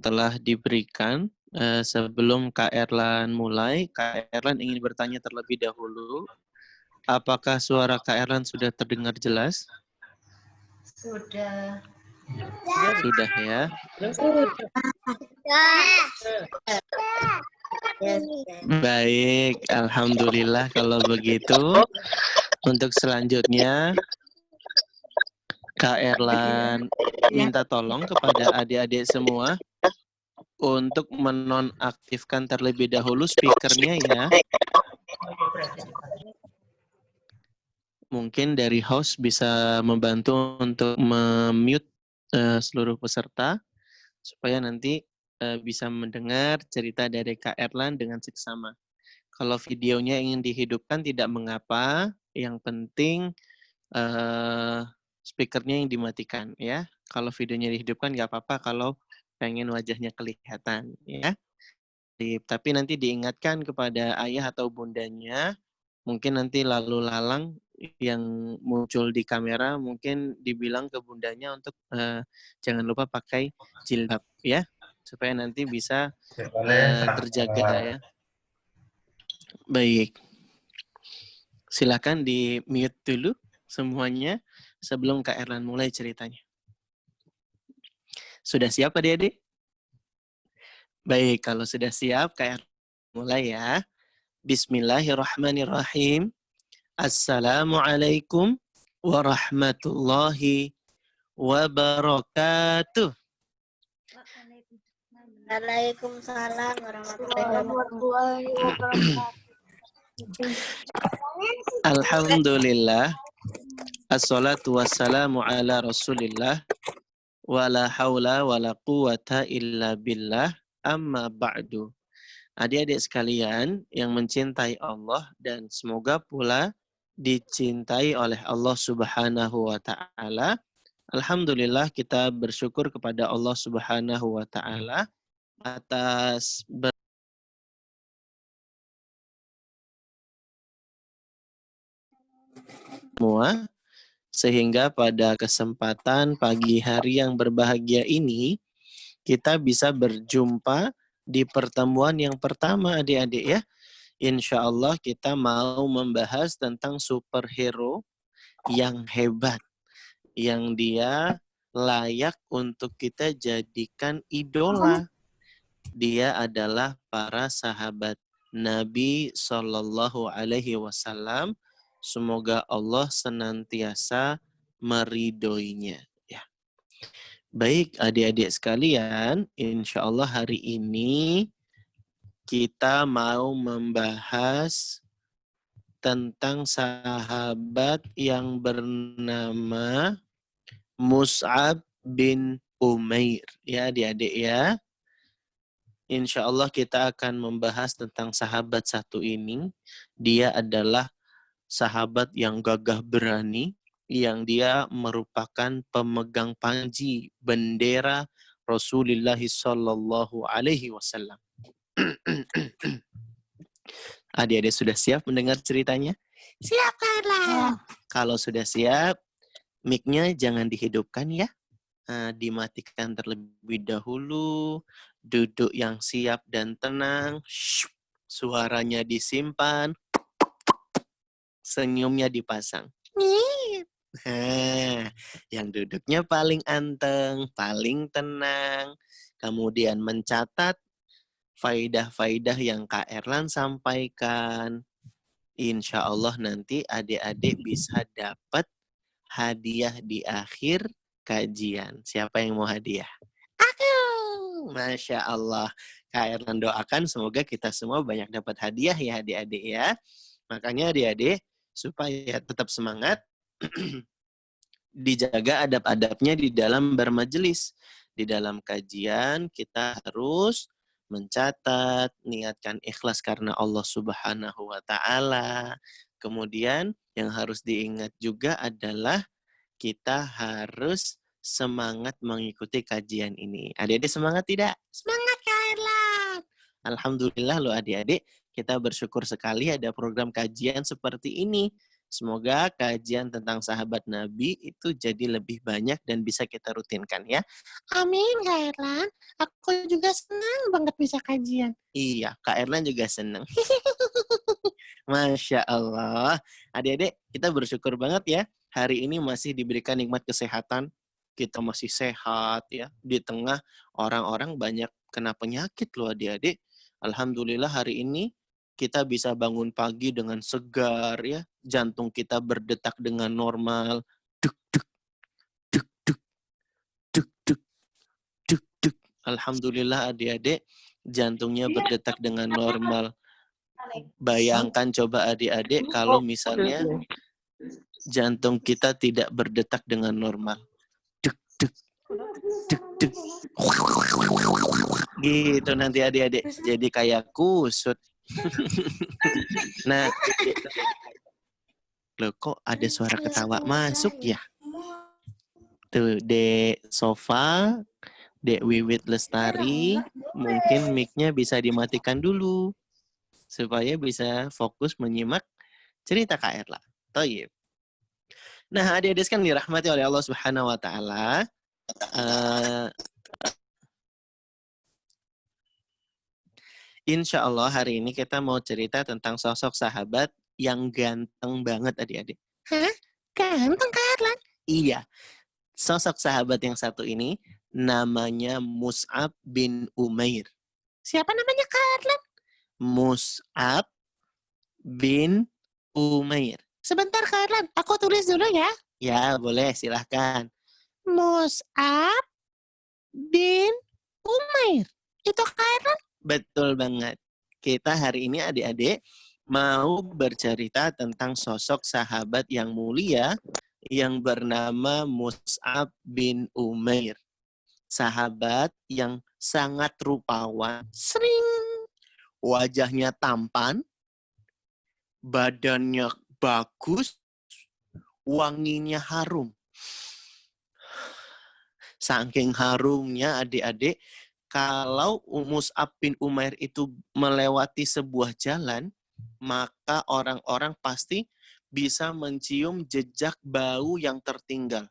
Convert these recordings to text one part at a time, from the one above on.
telah diberikan. Sebelum Kak Erlan mulai, Kak Erlan ingin bertanya terlebih dahulu, apakah suara Kak Erlan sudah terdengar jelas? Sudah. Sudah ya. Baik, alhamdulillah kalau begitu. Untuk selanjutnya, Kak Erlan minta tolong kepada adik-adik semua untuk menonaktifkan terlebih dahulu speakernya ya. Mungkin dari host bisa membantu untuk memute seluruh peserta supaya nanti bisa mendengar cerita dari Kak Erlan dengan seksama. Kalau videonya ingin dihidupkan tidak mengapa, yang penting speakernya yang dimatikan ya. Kalau videonya dihidupkan nggak apa-apa kalau pengen wajahnya kelihatan ya. Tapi nanti diingatkan kepada ayah atau bundanya, mungkin nanti lalu lalang yang muncul di kamera mungkin dibilang ke bundanya untuk jangan lupa pakai jilbab ya, supaya nanti bisa terjaga ya. Baik, silakan di mute dulu semuanya sebelum Kak Erlan mulai ceritanya. Sudah siap adik-adik? Baik, kalau sudah siap Kak Erlan mulai ya. Bismillahirrahmanirrahim. Assalamualaikum warahmatullahi wabarakatuh. Waalaikumsalam warahmatullahi wabarakatuh. Alhamdulillah. Assalatu wassalamu ala rasulillah. Wala hawla wala quwata illa billah. Amma ba'du. Adik-adik sekalian yang mencintai Allah dan semoga pula dicintai oleh Allah Subhanahu wa taala. Alhamdulillah kita bersyukur kepada Allah Subhanahu wa taala atas semua sehingga pada kesempatan pagi hari yang berbahagia ini kita bisa berjumpa di pertemuan yang pertama adik-adik ya. Insya Allah kita mau membahas tentang superhero yang hebat, yang dia layak untuk kita jadikan idola. Dia adalah para sahabat Nabi Shallallahu Alaihi Wasallam. Semoga Allah senantiasa meridhoinya. Ya. Baik adik-adik sekalian, insya Allah hari ini kita mau membahas tentang sahabat yang bernama Mus'ab bin Umair. Ya adik-adik ya. Insya Allah kita akan membahas tentang sahabat satu ini. Dia adalah sahabat yang gagah berani, yang dia merupakan pemegang panji bendera Rasulullah Sallallahu Alaihi Wasallam. Adik-adik sudah siap mendengar ceritanya? Siap, Carla. Kalau sudah siap, mic-nya jangan dihidupkan ya. Dimatikan terlebih dahulu, duduk yang siap dan tenang, suaranya disimpan, senyumnya dipasang. Yang duduknya paling anteng, paling tenang, kemudian mencatat faidah-faidah yang Kak Erlan sampaikan. Insya Allah nanti adik-adik bisa dapat hadiah di akhir kajian. Siapa yang mau hadiah? Aku! Masya Allah. Kak Erlan doakan semoga kita semua banyak dapat hadiah ya adik-adik ya. Makanya adik-adik supaya tetap semangat, dijaga adab-adabnya di dalam bermajelis. Di dalam kajian kita harus mencatat, niatkan ikhlas karena Allah Subhanahu wa taala. Kemudian yang harus diingat juga adalah kita harus semangat mengikuti kajian ini. Adik-adik semangat tidak? Semangat Kak Erlan. Alhamdulillah loh adik-adik, kita bersyukur sekali ada program kajian seperti ini. Semoga kajian tentang sahabat Nabi itu jadi lebih banyak dan bisa kita rutinkan ya. Amin, Kak Erlan. Aku juga senang banget bisa kajian. Iya, Kak Erlan juga senang. Masya Allah. Adik-adik, kita bersyukur banget ya. Hari ini masih diberikan nikmat kesehatan. Kita masih sehat ya. Di tengah orang-orang banyak kena penyakit loh adik-adik. Alhamdulillah hari ini kita bisa bangun pagi dengan segar ya. Jantung kita berdetak dengan normal. Duk, duk, duk, duk, duk, duk, duk, duk. Alhamdulillah adik-adik, jantungnya berdetak dengan normal. Bayangkan coba adik-adik kalau misalnya jantung kita tidak berdetak dengan normal. Duk, duk, duk, duk. Gitu nanti adik-adik. Jadi kayak kusut. Nah, loh kok ada suara ketawa masuk ya? Tuh, Dek Sofa, Dek Wiwit Lestari, mungkin mic-nya bisa dimatikan dulu supaya bisa fokus menyimak cerita Kak Erla. Toyib. Nah, adik-adik kan dirahmati oleh Allah Subhanahu wa taala. Insya Allah hari ini kita mau cerita tentang sosok sahabat yang ganteng banget adik-adik. Hah? Ganteng, Kak Erlan? Iya, sosok sahabat yang satu ini namanya Mus'ab bin Umair. Siapa namanya, Kak Erlan? Mus'ab bin Umair. Sebentar, Kak Erlan. Aku tulis dulu ya. Ya, boleh, silahkan. Mus'ab bin Umair. Itu Kak Erlan? Betul banget. Kita hari ini adik-adik mau bercerita tentang sosok sahabat yang mulia yang bernama Mus'ab bin Umair. Sahabat yang sangat rupawan, wajahnya tampan, badannya bagus, wanginya harum. Saking harumnya adik-adik, kalau Mus'ab bin Umair itu melewati sebuah jalan, maka orang-orang pasti bisa mencium jejak bau yang tertinggal.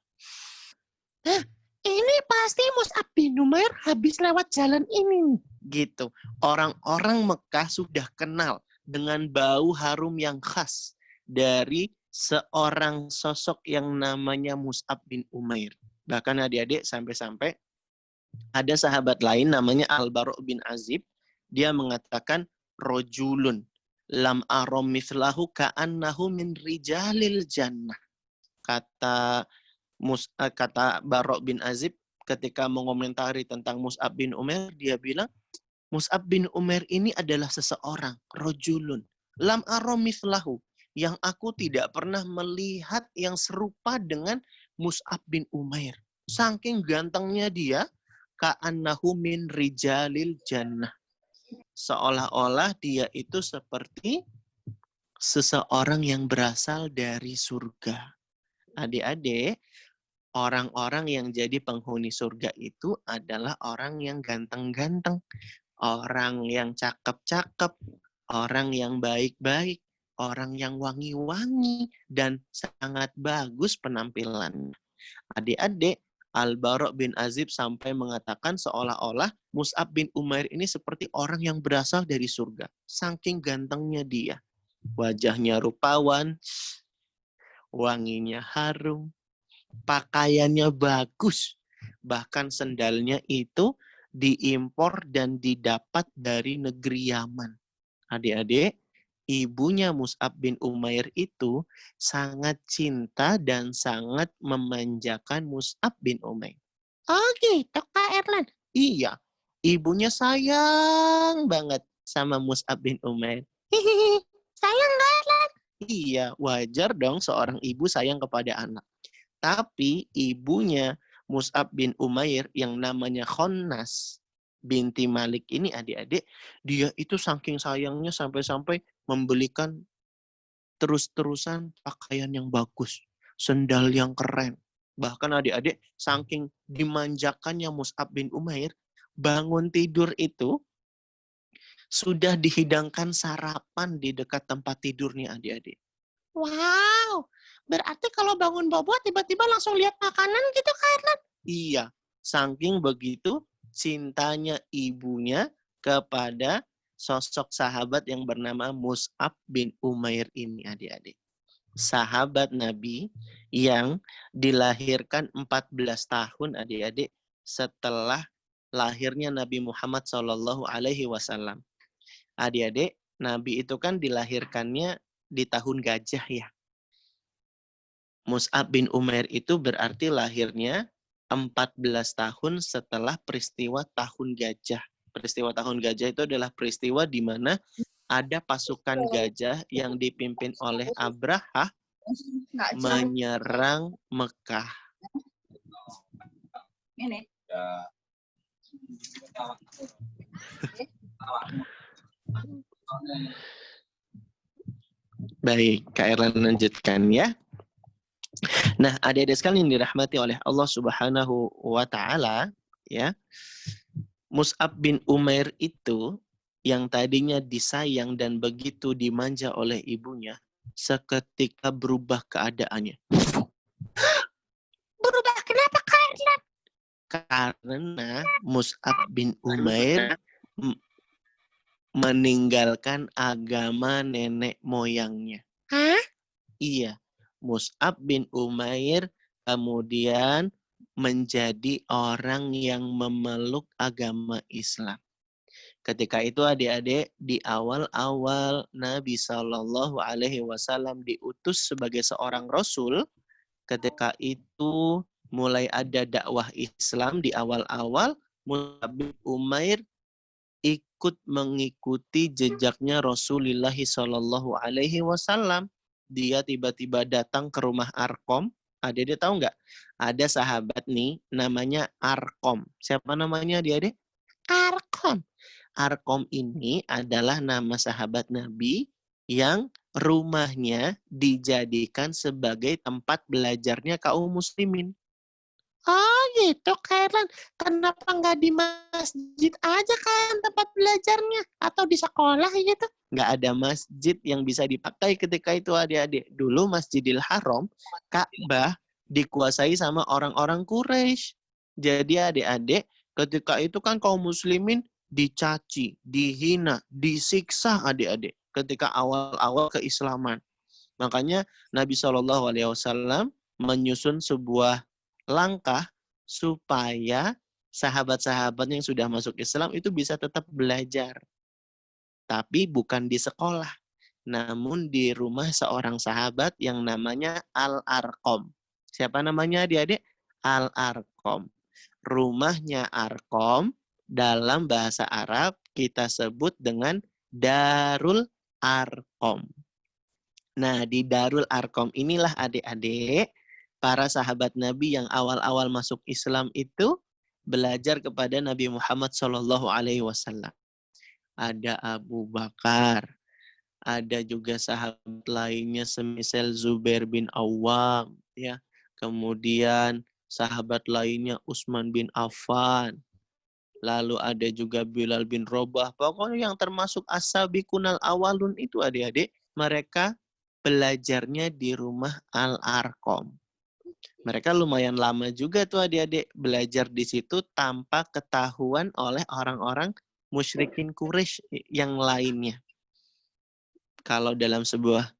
Ini pasti Mus'ab bin Umair habis lewat jalan ini. Gitu. Orang-orang Mekah sudah kenal dengan bau harum yang khas dari seorang sosok yang namanya Mus'ab bin Umair. Bahkan adik-adik sampai-sampai ada sahabat lain namanya Al-Bara' bin Azib. Dia mengatakan, rojulun lam arom mithlahu ka'annahu min rijalil jannah. Kata Bara' bin Azib ketika mengomentari tentang Mus'ab bin Umair, dia bilang, Mus'ab bin Umair ini adalah seseorang, rojulun lam arom mithlahu, yang aku tidak pernah melihat yang serupa dengan Mus'ab bin Umair. Saking gantengnya dia, ka'annahu min rijalil jannah. Seolah-olah dia itu seperti seseorang yang berasal dari surga. Adik-adik, orang-orang yang jadi penghuni surga itu adalah orang yang ganteng-ganteng, orang yang cakep-cakep, orang yang baik-baik, orang yang wangi-wangi, dan sangat bagus penampilannya. Adik-adik, Al-Bara' bin Azib sampai mengatakan seolah-olah Mus'ab bin Umair ini seperti orang yang berasal dari surga. Saking gantengnya dia. Wajahnya rupawan, wanginya harum, pakaiannya bagus. Bahkan sendalnya itu diimpor dan didapat dari negeri Yaman. Adik-adik, ibunya Mus'ab bin Umair itu sangat cinta dan sangat memanjakan Mus'ab bin Umair. Oh gitu, Kak Erlan. Iya, ibunya sayang banget sama Mus'ab bin Umair. Hihihi. Sayang, Kak Erlan. Iya, wajar dong seorang ibu sayang kepada anak. Tapi ibunya Mus'ab bin Umair yang namanya Khonnas binti Malik ini adik-adik, dia itu saking sayangnya sampai-sampai membelikan terus-terusan pakaian yang bagus, sendal yang keren. Bahkan adik-adik, saking dimanjakannya Mus'ab bin Umair, bangun tidur itu sudah dihidangkan sarapan di dekat tempat tidurnya adik-adik. Wow, Berarti kalau bangun bobo tiba-tiba langsung lihat makanan gitu, Kak Erlan? Iya, saking begitu cintanya ibunya kepada sosok sahabat yang bernama Mus'ab bin Umair ini, adik-adik. Sahabat Nabi yang dilahirkan 14 tahun, adik-adik, setelah lahirnya Nabi Muhammad SAW. Adik-adik, Nabi itu kan dilahirkannya di tahun gajah ya. Mus'ab bin Umair itu berarti lahirnya 14 tahun setelah peristiwa tahun gajah. Peristiwa tahun gajah itu adalah peristiwa di mana ada pasukan gajah yang dipimpin oleh Abraha menyerang Mekah. Ini. Baik, Kak Erlan lanjutkan ya. Nah, adik-adik sekalian dirahmati oleh Allah Subhanahu wa taala, ya. Mus'ab bin Umair itu yang tadinya disayang dan begitu dimanja oleh ibunya, seketika berubah keadaannya. Berubah kenapa, Kak Erlan? Karena Mus'ab bin Umair meninggalkan agama nenek moyangnya. Hah? Iya, Mus'ab bin Umair kemudian menjadi orang yang memeluk agama Islam. Ketika itu adik-adik, di awal-awal Nabi SAW diutus sebagai seorang Rasul, ketika itu mulai ada dakwah Islam di awal-awal, Mus'ab bin Umair ikut mengikuti jejaknya Rasulullah SAW. Dia tiba-tiba datang ke rumah Arkom. Adik-adik tahu nggak? Ada sahabat nih namanya Arkom. Siapa namanya adik-adik? Arkom. Arkom ini adalah nama sahabat Nabi yang rumahnya dijadikan sebagai tempat belajarnya kaum muslimin. Oh gitu, Kak Erlan. Kenapa nggak di masjid aja kan tempat belajarnya? Atau di sekolah gitu? Nggak ada masjid yang bisa dipakai ketika itu adik-adik. Dulu Masjidil Haram, Ka'bah dikuasai sama orang-orang Quraisy. Jadi adik-adik, ketika itu kan kaum muslimin dicaci, dihina, disiksa adik-adik ketika awal-awal keislaman. Makanya Nabi SAW menyusun sebuah langkah supaya sahabat-sahabat yang sudah masuk Islam itu bisa tetap belajar. Tapi bukan di sekolah, namun di rumah seorang sahabat yang namanya Al-Arqam. Siapa namanya adik-adik? Al-Arqam. Rumahnya Arqam dalam bahasa Arab kita sebut dengan Darul Arqam. Nah, di Darul Arqam inilah adik-adik, para sahabat Nabi yang awal-awal masuk Islam itu belajar kepada Nabi Muhammad SAW. Ada Abu Bakar, ada juga sahabat lainnya semisal Zubair bin Awam, ya. Kemudian sahabat lainnya Utsman bin Affan. Lalu ada juga Bilal bin Rabah. Pokoknya yang termasuk as-sabiqunal awalun itu adik-adik, mereka belajarnya di rumah Al-Arqam. Mereka lumayan lama juga tuh adik-adik belajar di situ tanpa ketahuan oleh orang-orang musyrikin Quraisy yang lainnya. Kalau dalam sebuah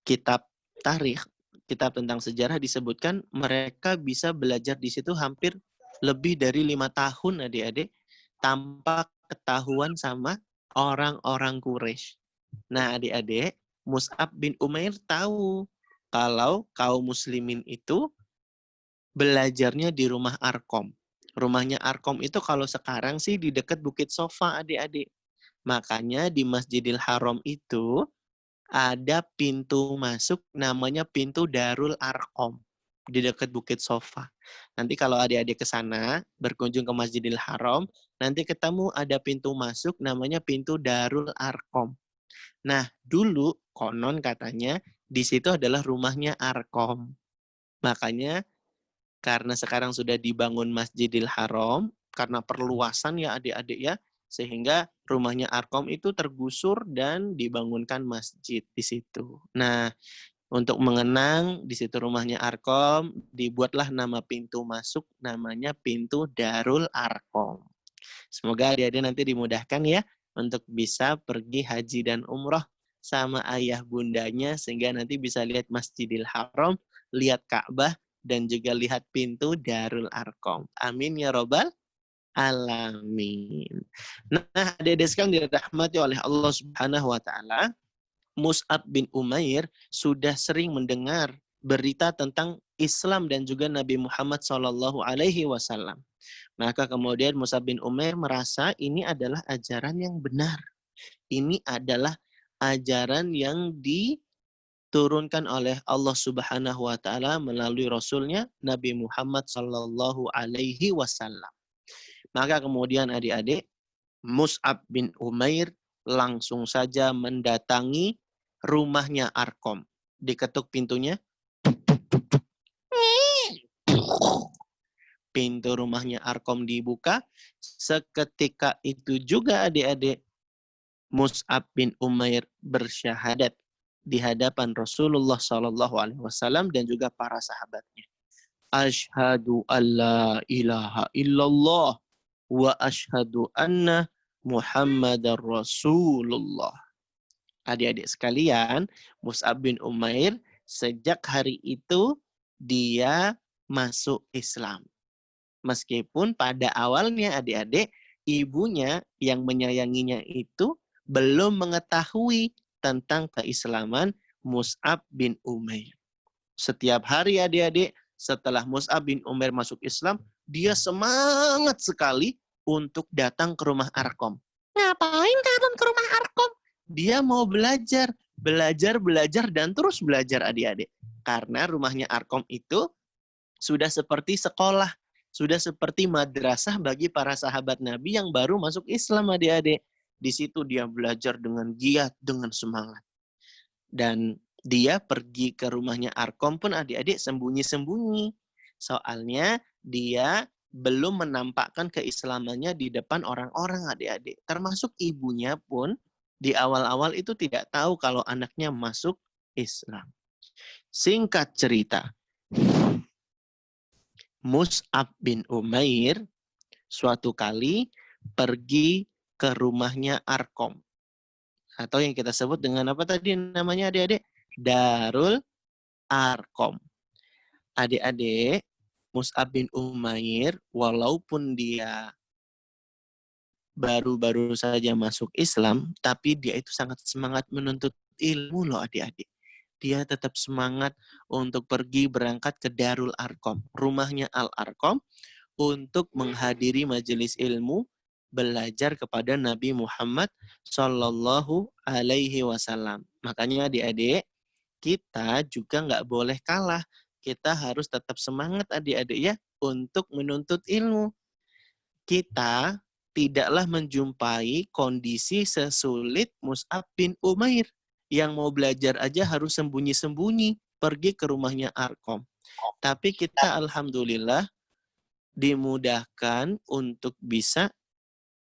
kitab tarikh, kitab tentang sejarah disebutkan mereka bisa belajar di situ hampir lebih dari 5 tahun adik-adik tanpa ketahuan sama orang-orang Quraisy. Nah adik-adik, Mus'ab bin Umair tahu kalau kaum muslimin itu belajarnya di rumah Arkom. Rumahnya Arkom itu kalau sekarang sih di dekat Bukit Sofa adik-adik. Makanya di Masjidil Haram itu ada pintu masuk namanya pintu Darul Arkom di dekat Bukit Sofa. Nanti kalau adik-adik ke sana berkunjung ke Masjidil Haram, nanti ketemu ada pintu masuk namanya pintu Darul Arkom. Nah, dulu konon katanya di situ adalah rumahnya Arkom. Makanya karena sekarang sudah dibangun Masjidil Haram, karena perluasan ya adik-adik ya, sehingga rumahnya Arkom itu tergusur dan dibangunkan masjid di situ. Nah, Untuk mengenang di situ rumahnya Arkom, dibuatlah nama pintu masuk namanya pintu Darul Arkom. Semoga adik-adik nanti dimudahkan ya untuk bisa pergi haji dan umroh sama ayah bundanya sehingga nanti bisa lihat Masjidil Haram, lihat Ka'bah, dan juga lihat pintu Darul Arkom. Amin ya robbal alamin. Nah, adik-adik sekalian dirahmati oleh Allah Subhanahu wa taala, Mus'ab bin Umair sudah sering mendengar berita tentang Islam dan juga Nabi Muhammad Shallallahu Alaihi Wasallam. Maka kemudian Mus'ab bin Umair merasa ini adalah ajaran yang benar. Ini adalah ajaran yang diturunkan oleh Allah Subhanahu Wa Taala melalui Rasulnya Nabi Muhammad Shallallahu Alaihi Wasallam. Maka kemudian adik-adik, Mus'ab bin Umair langsung saja mendatangi rumahnya Arkom. Diketuk pintunya. Pintu rumahnya Arkom dibuka. Seketika itu juga adik-adik, Mus'ab bin Umair bersyahadat di hadapan Rasulullah SAW dan juga para sahabatnya. Asyhadu alla ilaha illallah wa asyhadu anna Muhammadar Rasulullah. Adik-adik sekalian, Mus'ab bin Umair sejak hari itu dia masuk Islam. Meskipun pada awalnya adik-adik, ibunya yang menyayanginya itu belum mengetahui tentang keislaman Mus'ab bin Umair. Setiap hari adik-adik, setelah Mus'ab bin Umair masuk Islam, dia semangat sekali untuk datang ke rumah Arkom. Ngapain kalian ke rumah Arkom? Dia mau belajar, dan terus belajar adik-adik. Karena rumahnya Arkom itu sudah seperti sekolah, sudah seperti madrasah bagi para sahabat Nabi yang baru masuk Islam adik-adik. Di situ dia belajar dengan giat, dengan semangat. Dan dia pergi ke rumahnya Arkom pun adik-adik sembunyi-sembunyi. Soalnya dia belum menampakkan keislamannya di depan orang-orang adik-adik. Termasuk ibunya pun di awal-awal itu tidak tahu kalau anaknya masuk Islam. Singkat cerita, Mus'ab bin Umair suatu kali pergi ke rumahnya Arkom. Atau yang kita sebut dengan apa tadi namanya adik-adik? Darul Arkom. Adik-adik, Mus'ab bin Umair walaupun dia baru-baru saja masuk Islam, tapi dia itu sangat semangat menuntut ilmu loh adik-adik. Dia tetap semangat untuk pergi berangkat ke Darul Arkom, rumahnya Al-Arkom, untuk menghadiri majelis ilmu, belajar kepada Nabi Muhammad Sallallahu Alaihi Wasallam. Makanya adik-adik, kita juga nggak boleh kalah. Kita harus tetap semangat adik-adik ya, untuk menuntut ilmu. Kita tidaklah menjumpai kondisi sesulit Mus'ab bin Umair yang mau belajar aja harus sembunyi-sembunyi pergi ke rumahnya Arkom. Tapi kita alhamdulillah dimudahkan untuk bisa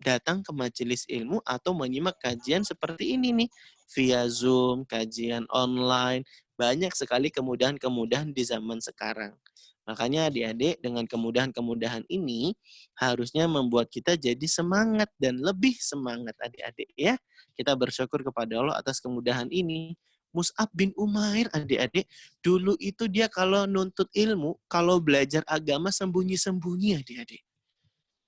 datang ke majelis ilmu atau menyimak kajian seperti ini nih via Zoom, kajian online. Banyak sekali kemudahan-kemudahan di zaman sekarang. Makanya adik-adik dengan kemudahan-kemudahan ini harusnya membuat kita jadi semangat dan lebih semangat adik-adik ya. Kita bersyukur kepada Allah atas kemudahan ini. Mus'ab bin Umair adik-adik, dulu itu dia kalau nuntut ilmu, kalau belajar agama sembunyi-sembunyi adik-adik.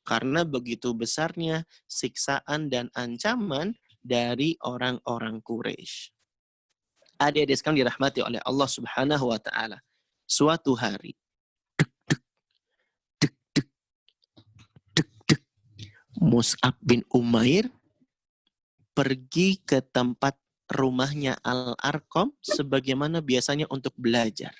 Karena begitu besarnya siksaan dan ancaman dari orang-orang Quraisy. Adik-adik sekalian dirahmati oleh Allah Subhanahu wa taala. Suatu hari Mus'ab bin Umair pergi ke tempat rumahnya Al-Arkom sebagaimana biasanya untuk belajar.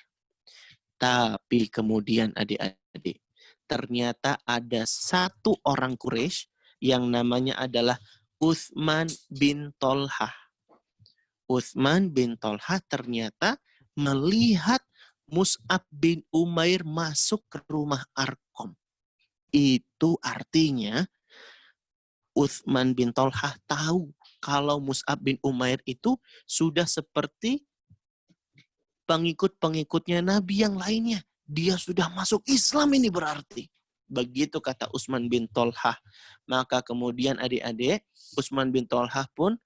Tapi kemudian adik-adik, ternyata ada satu orang Quraisy yang namanya adalah Utsman bin Tolhah. Utsman bin Tolhah ternyata melihat Mus'ab bin Umair masuk ke rumah Arkom. Itu artinya Utsman bin Tolhah tahu kalau Mus'ab bin Umair itu sudah seperti pengikut-pengikutnya Nabi yang lainnya. Dia sudah masuk Islam ini berarti. Begitu kata Utsman bin Tolhah. Maka kemudian adik-adik, Utsman bin Tolhah pun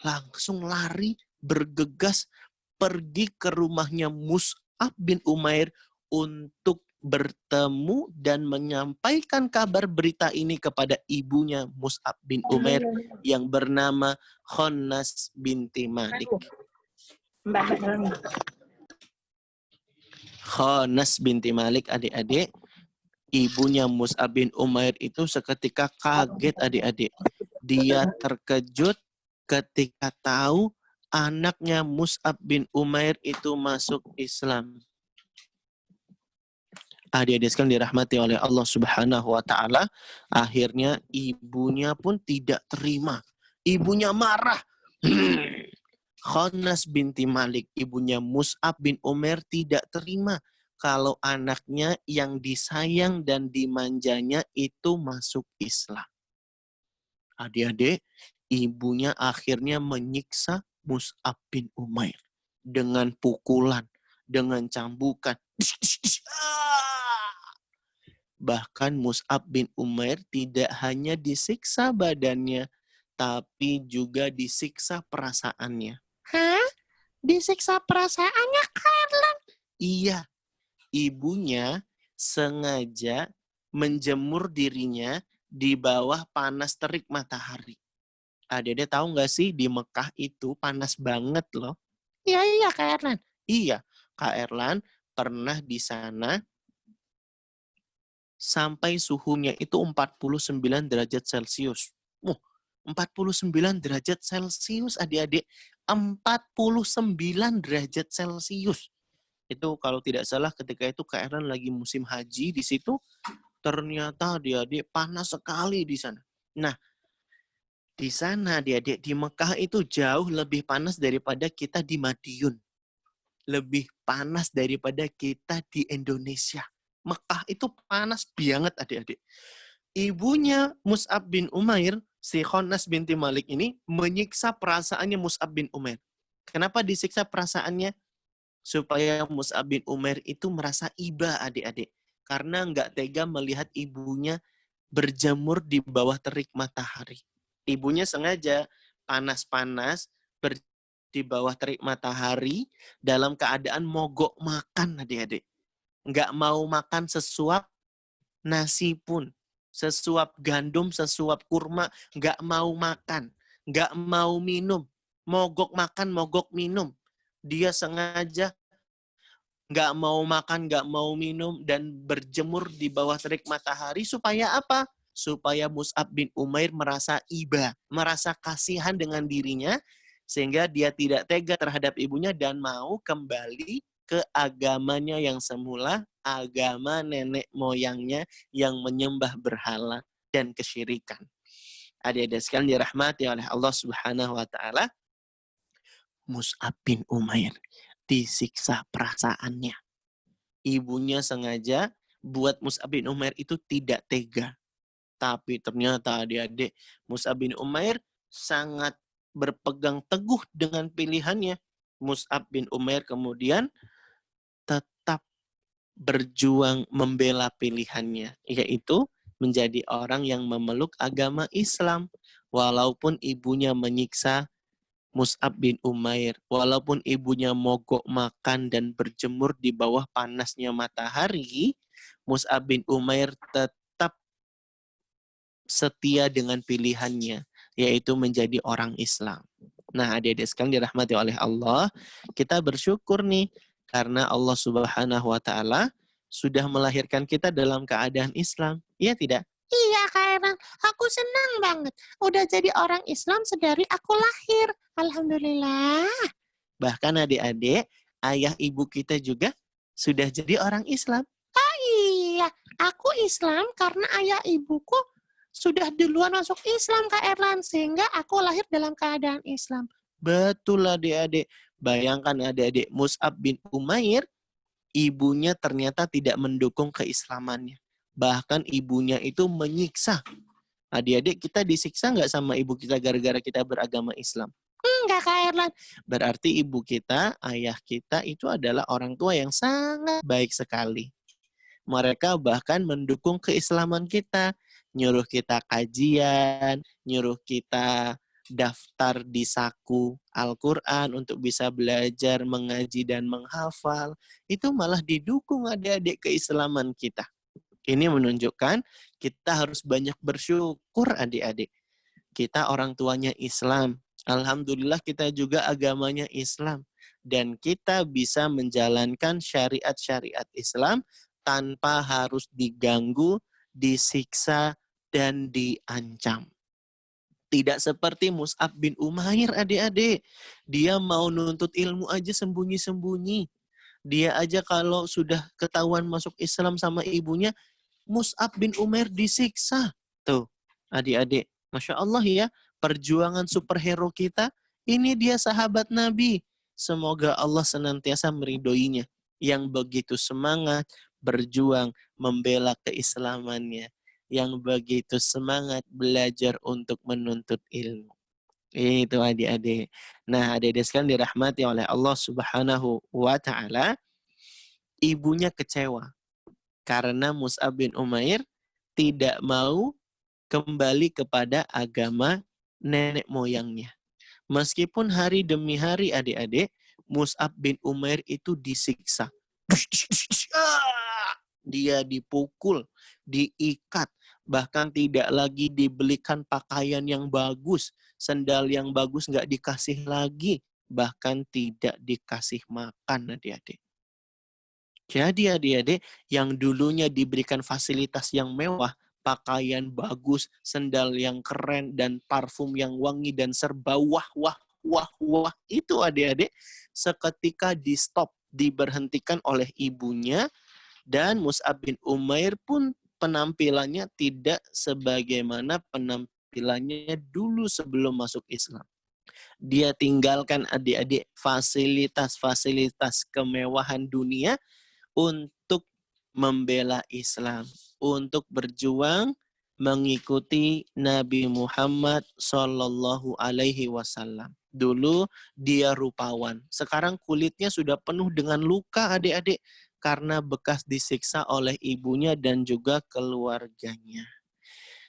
langsung lari bergegas pergi ke rumahnya Mus'ab bin Umair untuk bertemu dan menyampaikan kabar berita ini kepada ibunya Mus'ab bin Umair yang bernama Khonnas binti Malik. Khonnas binti Malik, adik-adik, ibunya Mus'ab bin Umair itu seketika kaget, adik-adik. Dia terkejut ketika tahu anaknya Mus'ab bin Umair itu masuk Islam. Adik-adik sekalian dirahmati oleh Allah Subhanahu wa taala, akhirnya ibunya pun tidak terima. Ibunya marah. Khonnas binti Malik, ibunya Mus'ab bin Umair tidak terima kalau anaknya yang disayang dan dimanjanya itu masuk Islam. Adik-adik, ibunya akhirnya menyiksa Mus'ab bin Umair dengan pukulan, dengan cambukan. Bahkan Mus'ab bin Umair tidak hanya disiksa badannya, tapi juga disiksa perasaannya. Hah? Disiksa perasaannya, Erlan? Iya, ibunya sengaja menjemur dirinya di bawah panas terik matahari. Adik-adik tahu nggak sih di Mekah itu panas banget loh. Iya, Kak Erlan. Iya, Kak Erlan pernah di sana sampai suhunya itu 49 derajat Celcius. 49 derajat Celcius, adik-adik. 49 derajat Celcius. Itu kalau tidak salah ketika itu Kak Erlan lagi musim haji di situ, ternyata adik-adik panas sekali di sana. Nah, di sana adik-adik di Mekah itu jauh lebih panas daripada kita di Madiun. Lebih panas daripada kita di Indonesia. Mekah itu panas banget adik-adik. Ibunya Mus'ab bin Umair, si Khonnas binti Malik ini menyiksa perasaannya Mus'ab bin Umair. Kenapa disiksa perasaannya? Supaya Mus'ab bin Umair itu merasa iba adik-adik. Karena nggak tega melihat ibunya berjemur di bawah terik matahari. Ibunya sengaja panas-panas di bawah terik matahari dalam keadaan mogok makan adik-adik. Nggak mau makan sesuap nasi pun. Sesuap gandum, sesuap kurma, nggak mau makan. Nggak mau minum. Mogok makan, mogok minum. Dia sengaja nggak mau makan, nggak mau minum, dan berjemur di bawah terik matahari. Supaya apa? Supaya Mus'ab bin Umair merasa iba, merasa kasihan dengan dirinya, sehingga dia tidak tega terhadap ibunya dan mau kembali ke agamanya yang semula, agama nenek moyangnya yang menyembah berhala dan kesyirikan. Adik-adik sekalian dirahmati oleh Allah Subhanahu wa taala, Mus'ab bin Umair disiksa perasaannya. Ibunya sengaja buat Mus'ab bin Umair itu tidak tega. Tapi ternyata adik-adik, Mus'ab bin Umair sangat berpegang teguh dengan pilihannya. Mus'ab bin Umair kemudian tetap berjuang membela pilihannya, yaitu menjadi orang yang memeluk agama Islam. Walaupun ibunya menyiksa Mus'ab bin Umair, walaupun ibunya mogok makan dan berjemur di bawah panasnya matahari, Mus'ab bin Umair tetap setia dengan pilihannya, yaitu menjadi orang Islam. Nah, adik-adik sekalian dirahmati oleh Allah, kita bersyukur nih, karena Allah Subhanahu wa taala sudah melahirkan kita dalam keadaan Islam. Iya tidak? Iya, Kak Erlan. Aku senang banget. Udah jadi orang Islam sedari aku lahir. Alhamdulillah. Bahkan adik-adik, ayah ibu kita juga sudah jadi orang Islam. Iya, aku Islam karena ayah ibuku sudah duluan masuk Islam, Kak Erlan. Sehingga aku lahir dalam keadaan Islam. Betul adik-adik. Bayangkan adik-adik, Mus'ab bin Umair, ibunya ternyata tidak mendukung keislamannya. Bahkan ibunya itu menyiksa. Adik-adik, kita disiksa nggak sama ibu kita gara-gara kita beragama Islam? Enggak, Kak Erlan. Berarti ibu kita, ayah kita itu adalah orang tua yang sangat baik sekali. Mereka bahkan mendukung keislaman kita, nyuruh kita kajian, nyuruh kita daftar di saku Al-Quran untuk bisa belajar, mengaji, dan menghafal. Itu malah didukung adik-adik keislaman kita. Ini menunjukkan kita harus banyak bersyukur adik-adik. Kita orang tuanya Islam. Alhamdulillah kita juga agamanya Islam. Dan kita bisa menjalankan syariat-syariat Islam tanpa harus diganggu, disiksa, dan diancam. Tidak seperti Mus'ab bin Umair adik-adik. Dia mau nuntut ilmu aja sembunyi-sembunyi. Dia aja kalau sudah ketahuan masuk Islam sama ibunya, Mus'ab bin Umair disiksa. Tuh, adik-adik. Masya Allah ya, perjuangan superhero kita, ini dia sahabat Nabi. Semoga Allah senantiasa meridhoinya. Yang begitu semangat, berjuang, membela keislamannya. Yang begitu semangat belajar untuk menuntut ilmu. Itu adik-adik. Nah, adik-adik sekalian dirahmati oleh Allah Subhanahu wa Ta'ala, ibunya kecewa karena Mus'ab bin Umair tidak mau kembali kepada agama nenek moyangnya. Meskipun hari demi hari adik-adik, Mus'ab bin Umair itu disiksa. Dia dipukul, diikat, bahkan tidak lagi dibelikan pakaian yang bagus, sendal yang bagus nggak dikasih lagi, bahkan tidak dikasih makan adik-adik. Jadi adik-adik yang dulunya diberikan fasilitas yang mewah, pakaian bagus, sendal yang keren, dan parfum yang wangi, dan serba wah, itu adik-adik seketika di stop, diberhentikan oleh ibunya, dan Mus'ab bin Umair pun penampilannya tidak sebagaimana penampilannya dulu sebelum masuk Islam. Dia tinggalkan adik-adik fasilitas-fasilitas kemewahan dunia untuk membela Islam, untuk berjuang mengikuti Nabi Muhammad Sallallahu Alaihi Wasallam. Dulu dia rupawan, sekarang kulitnya sudah penuh dengan luka adik-adik karena bekas disiksa oleh ibunya dan juga keluarganya.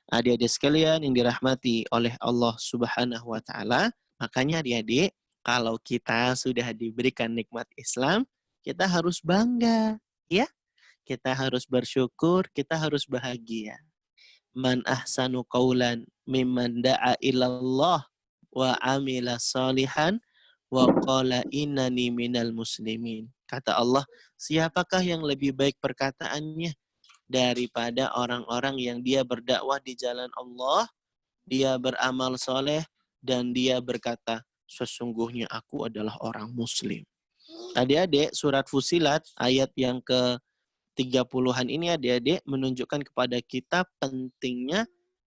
Adik-adik sekalian yang dirahmati oleh Allah Subhanahu wa Ta'ala, makanya adik-adik, kalau kita sudah diberikan nikmat Islam, kita harus bangga, ya. Kita harus bersyukur, kita harus bahagia. Man ahsanu qaulan mimman da'a ilallah wa amila salihan wa qala innani minal muslimin. Kata Allah, siapakah yang lebih baik perkataannya daripada orang-orang yang dia berdakwah di jalan Allah, dia beramal soleh, dan dia berkata, sesungguhnya aku adalah orang muslim. Adik-adik, surat Fusilat ayat yang ke-30-an ini adik-adik menunjukkan kepada kita pentingnya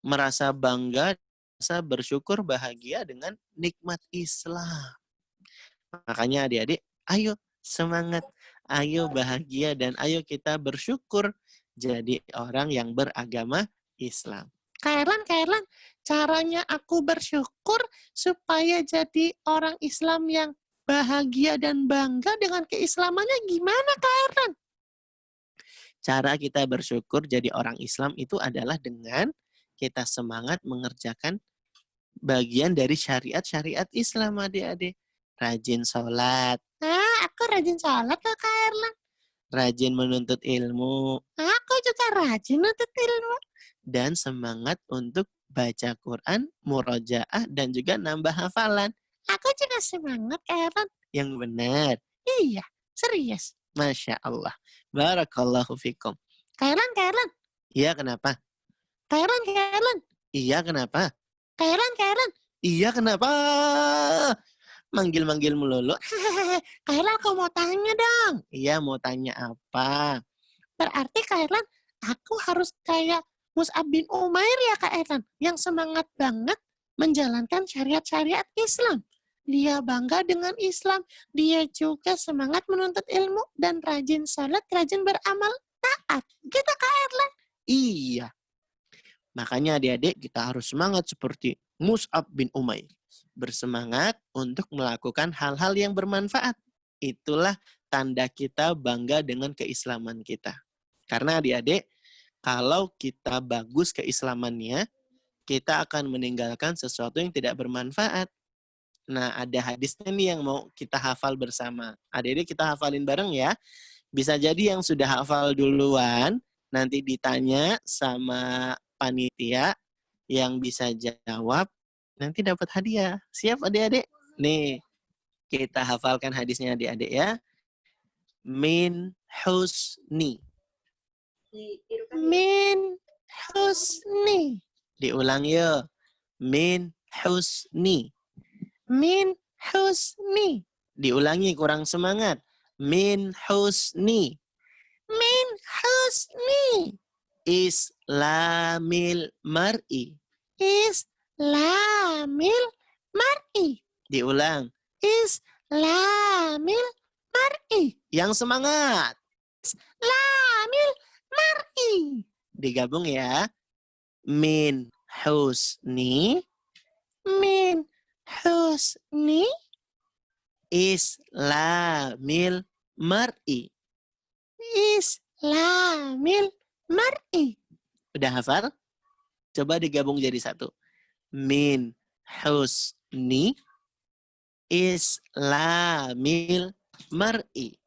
merasa bangga, merasa bersyukur, bahagia dengan nikmat Islam. Makanya adik-adik, ayo semangat, ayo bahagia, dan ayo kita bersyukur jadi orang yang beragama Islam. Kak Erlan, caranya aku bersyukur supaya jadi orang Islam yang bahagia dan bangga dengan keislamannya gimana, Kak Erlan? Cara kita bersyukur jadi orang Islam itu adalah dengan kita semangat mengerjakan bagian dari syariat-syariat Islam, adik-adik. Rajin sholat. Aku rajin sholat loh, Kak Erlan. Rajin menuntut ilmu. Aku juga rajin menuntut ilmu. Dan semangat untuk baca Quran, murojaah, dan juga nambah hafalan. Aku juga semangat, Kak Erlan. Yang benar. Iya, serius. Masya Allah. Barakallahu fikum. Kak Erlan. Iya, kenapa? Kak Erlan. Iya, kenapa? Kak Erlan. Iya, kenapa? Manggil-manggil melulu. Kak Erlan, aku mau tanya dong. Iya, mau tanya apa? Berarti Kak Erlan, aku harus kayak Mus'ab bin Umair ya, Kak Erlan, yang semangat banget menjalankan syariat-syariat Islam. Dia bangga dengan Islam, dia juga semangat menuntut ilmu, dan rajin sholat, rajin beramal taat. Gitu, Kak Erlan. Iya. Makanya adik-adik kita harus semangat seperti Mus'ab bin Umair. Bersemangat untuk melakukan hal-hal yang bermanfaat. Itulah tanda kita bangga dengan keislaman kita. Karena adik-adik, kalau kita bagus keislamannya, kita akan meninggalkan sesuatu yang tidak bermanfaat. Nah, ada hadisnya nih yang mau kita hafal bersama. Adik-adik kita hafalin bareng ya. Bisa jadi yang sudah hafal duluan, nanti ditanya sama panitia, yang bisa jawab, nanti dapat hadiah. Siap adik-adik? Nih, kita hafalkan hadisnya adik-adik ya. Min husni. Min husni. Diulang yuk. Min husni. Min husni. Diulangi, kurang semangat. Min husni. Min husni. Islamil mar'i. Islamil mar'i. Diulang. Islamil mar'i. Yang semangat. Islamil mar'i. Digabung ya. Min husni. Min husni. Islamil mar'i. Islamil mar'i. Udah hafal? Coba digabung jadi satu. Min husni islamil mar'i.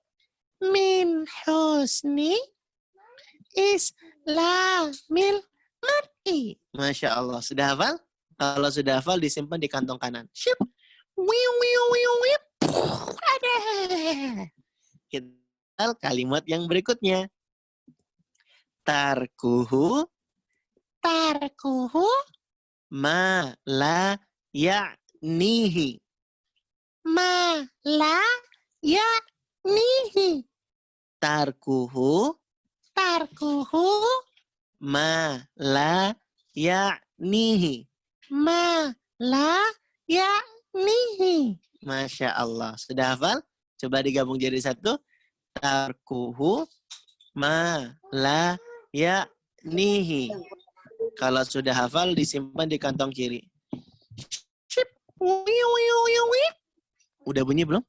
Min husni islamil mar'i. Masya Allah. Sudah hafal? Kalau sudah hafal, disimpan di kantong kanan. Syup. Wiu, wiu, wiu, wiu. Ada. Kita kalimat yang berikutnya. Tarkuhu Tarkuhu ma la ya'nihi. ma la ya'nihi. Tarkuhu Tarkuhu ma la ya'nihi. ma la ya'nihi. Masya Allah. Sudah hafal? Coba digabung jadi satu. Tarkuhu ma la ya'nihi. Kalau sudah hafal, disimpan di kantong kiri. Syup. Wiu, wiu, wiu, wiu. Udah bunyi belum?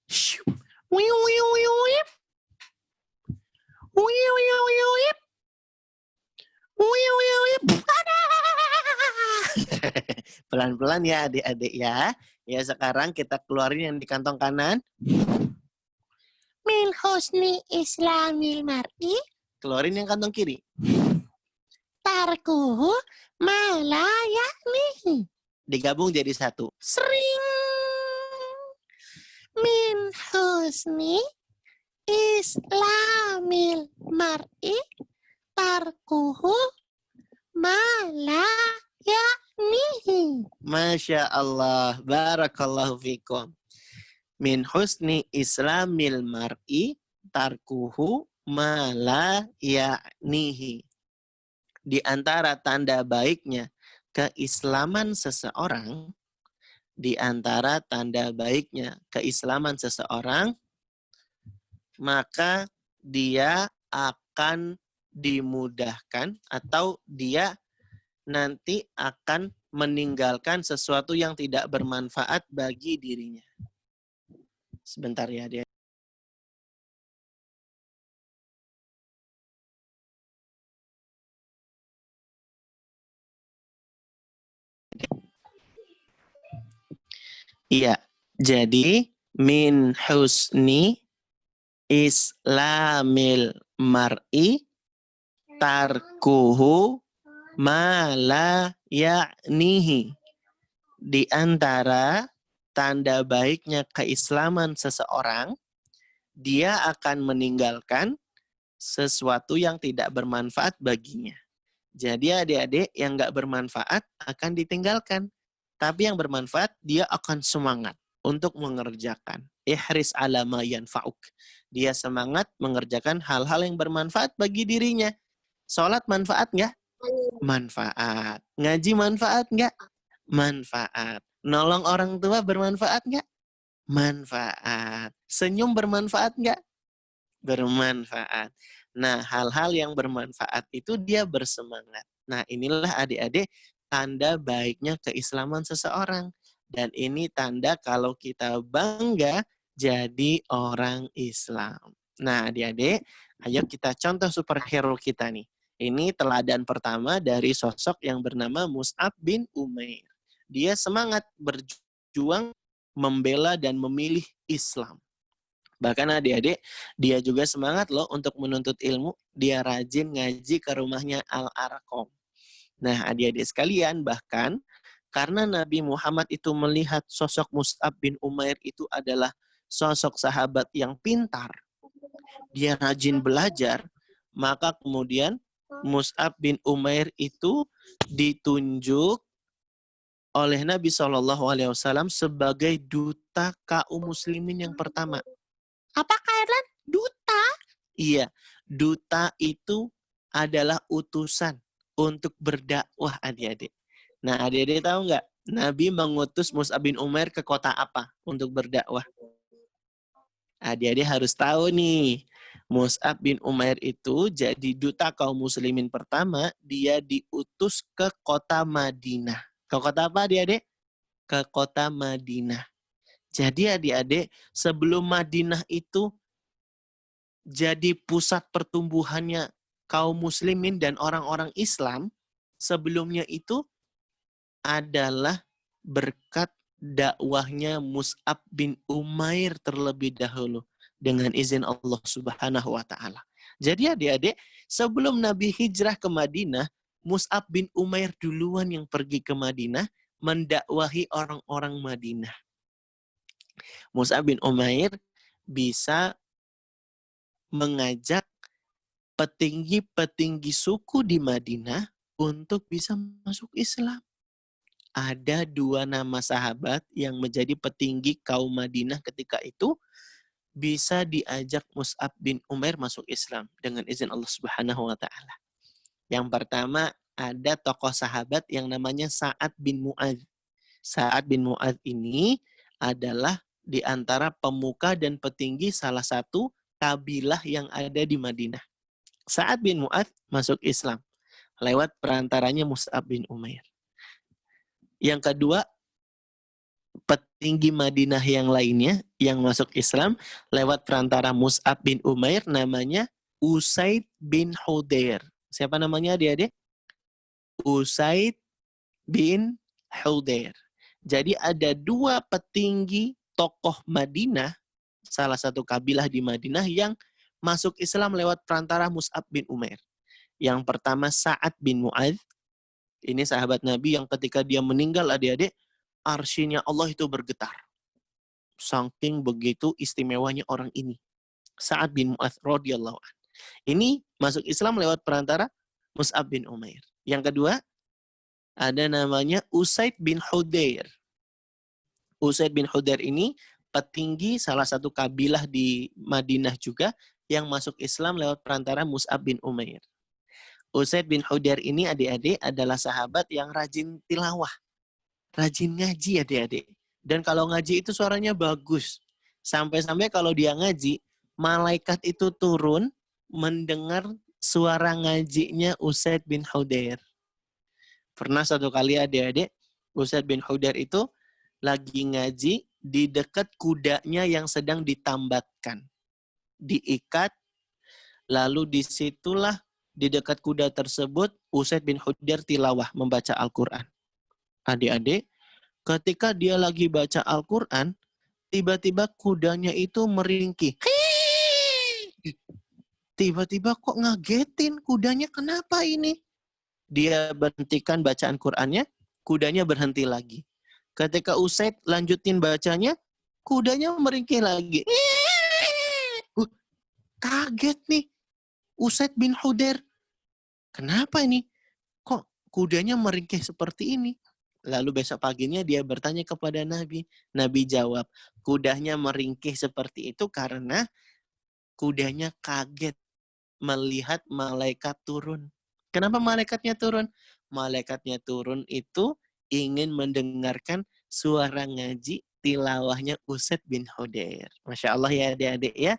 Syup. Wiu, wiu, wiu, wiu. Wiu, wiu, wiu, wiu. Wiu, wiu, wiu. Ada. Pelan-pelan ya adik-adik ya. Ya sekarang kita keluarin yang di kantong kanan. Min husni islamil mar'i Keluarin yang kantong kiri. tarkuhu ma la ya'nihi. Digabung jadi satu. Sering. Min husni islamil mar'i tarkuhu ma la ya'nihi. Masya Allah. Barakallahu fikum. Min husni islamil mar'i tarkuhu ma la ya'nihi. Di antara tanda baiknya keislaman seseorang, maka dia akan dimudahkan atau dia nanti akan meninggalkan sesuatu yang tidak bermanfaat bagi dirinya. Sebentar ya dia. Iya, jadi min husni islamil mar'i tarkuhu ma la ya'nihi. Di antara tanda baiknya keislaman seseorang, dia akan meninggalkan sesuatu yang tidak bermanfaat baginya. Jadi adik-adik yang nggak bermanfaat akan ditinggalkan. Tapi yang bermanfaat, dia akan semangat untuk mengerjakan. Ihris ala ma yanfa'uk. Dia semangat mengerjakan hal-hal yang bermanfaat bagi dirinya. Sholat manfaat nggak? Manfaat. Ngaji manfaat nggak? Manfaat. Nolong orang tua bermanfaat nggak? Manfaat. Senyum bermanfaat nggak? Bermanfaat. Nah, hal-hal yang bermanfaat itu dia bersemangat. Nah, inilah adik-adik tanda baiknya keislaman seseorang. Dan ini tanda kalau kita bangga jadi orang Islam. Nah, adik-adik, ayo kita contoh superhero kita nih. Ini teladan pertama dari sosok yang bernama Mus'ab bin Umair. Dia semangat berjuang membela dan memilih Islam. Bahkan adik-adik, dia juga semangat loh untuk menuntut ilmu. Dia rajin ngaji ke rumahnya Al-Arqam. Nah, adik-adik sekalian, bahkan karena Nabi Muhammad itu melihat sosok Mus'ab bin Umair itu adalah sosok sahabat yang pintar, dia rajin belajar, maka kemudian Mus'ab bin Umair itu ditunjuk oleh Nabi SAW sebagai duta kaum muslimin yang pertama. Apa Kak Erlan? Duta? Iya, duta itu adalah utusan untuk berdakwah, adik-adik. Nah, adik-adik tahu nggak? Nabi mengutus Mus'ab bin Umair ke kota apa untuk berdakwah? Adik-adik harus tahu nih. Mus'ab bin Umair itu jadi duta kaum muslimin pertama. Dia diutus ke kota Madinah. Ke kota apa, adik-adik? Ke kota Madinah. Jadi adik-adik, sebelum Madinah itu jadi pusat pertumbuhannya kaum muslimin dan orang-orang Islam, sebelumnya itu adalah berkat dakwahnya Mus'ab bin Umair terlebih dahulu dengan izin Allah Subhanahu wa taala. Jadi adik-adik, sebelum Nabi hijrah ke Madinah, Mus'ab bin Umair duluan yang pergi ke Madinah mendakwahi orang-orang Madinah. Mus'ab bin Umair bisa mengajak petinggi-petinggi suku di Madinah untuk bisa masuk Islam. Ada 2 nama sahabat yang menjadi petinggi kaum Madinah ketika itu bisa diajak Mus'ab bin Umair masuk Islam dengan izin Allah Subhanahu wa taala. Yang pertama ada tokoh sahabat yang namanya Sa'ad bin Mu'adz. Sa'ad bin Mu'adz ini adalah di antara pemuka dan petinggi salah satu kabilah yang ada di Madinah. Sa'ad bin Mu'adz masuk Islam lewat perantaranya Mus'ab bin Umair. Yang kedua, petinggi Madinah yang lainnya yang masuk Islam lewat perantara Mus'ab bin Umair namanya Usaid bin Hudair. Siapa namanya adik-adik? Usaid bin Hudair. Jadi ada 2 petinggi tokoh Madinah, salah satu kabilah di Madinah yang masuk Islam lewat perantara Mus'ab bin Umair. Yang pertama Sa'ad bin Mu'adz. Ini sahabat Nabi yang ketika dia meninggal adik-adik, arsy-nya Allah itu bergetar. Saking begitu istimewanya orang ini. Sa'ad bin Mu'adz radhiyallahu anhu. Ini masuk Islam lewat perantara Mus'ab bin Umair. Yang kedua, ada namanya Usaid bin Hudair. Usaid bin Hudair ini petinggi salah satu kabilah di Madinah juga yang masuk Islam lewat perantara Mus'ab bin Umair. Usaid bin Hudair ini adik-adik adalah sahabat yang rajin tilawah. Rajin ngaji adik-adik. Dan kalau ngaji itu suaranya bagus. Sampai-sampai kalau dia ngaji, malaikat itu turun mendengar suara ngajinya Usaid bin Hudair. Pernah satu kali adik-adik, Usaid bin Hudair itu lagi ngaji di dekat kudanya yang sedang ditambatkan. Diikat, lalu disitulah di dekat kuda tersebut, Usaid bin Hudair tilawah membaca Al-Quran. Adik-adik, ketika dia lagi baca Al-Quran, tiba-tiba kudanya itu meringkih. Tiba-tiba kok ngagetin kudanya, kenapa ini? Dia berhentikan bacaan Qurannya, kudanya berhenti lagi. Ketika Usaid lanjutin bacanya, kudanya meringkih lagi. Kaget nih. Usaid bin Hudair, kenapa ini? Kok kudanya meringkih seperti ini? Lalu besok paginya dia bertanya kepada Nabi. Nabi jawab, kudanya meringkih seperti itu karena kudanya kaget melihat malaikat turun. Kenapa malaikatnya turun? Malaikatnya turun itu ingin mendengarkan suara ngaji tilawahnya Usaid bin Hudair. Masya Allah ya adik-adik ya.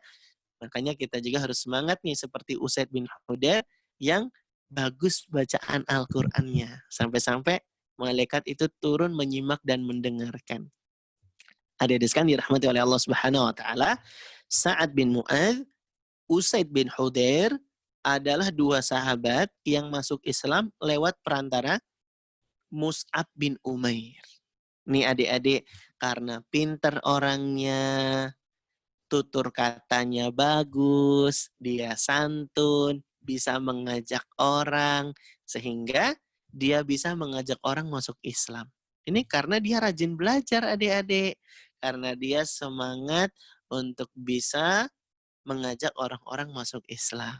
Makanya kita juga harus semangat nih seperti Usaid bin Hudair yang bagus bacaan Al-Qur'annya. Sampai-sampai malaikat itu turun menyimak dan mendengarkan. Adik-adik sekalian dirahmati oleh Allah Subhanahu wa taala, Sa'ad bin Mu'adz, Usaid bin Hudair adalah dua sahabat yang masuk Islam lewat perantara Mus'ab bin Umair. Nih adik-adik, karena pinter orangnya, tutur katanya bagus, dia santun, bisa mengajak orang, sehingga dia bisa mengajak orang masuk Islam. Ini karena dia rajin belajar adik-adik. Karena dia semangat untuk bisa mengajak orang-orang masuk Islam.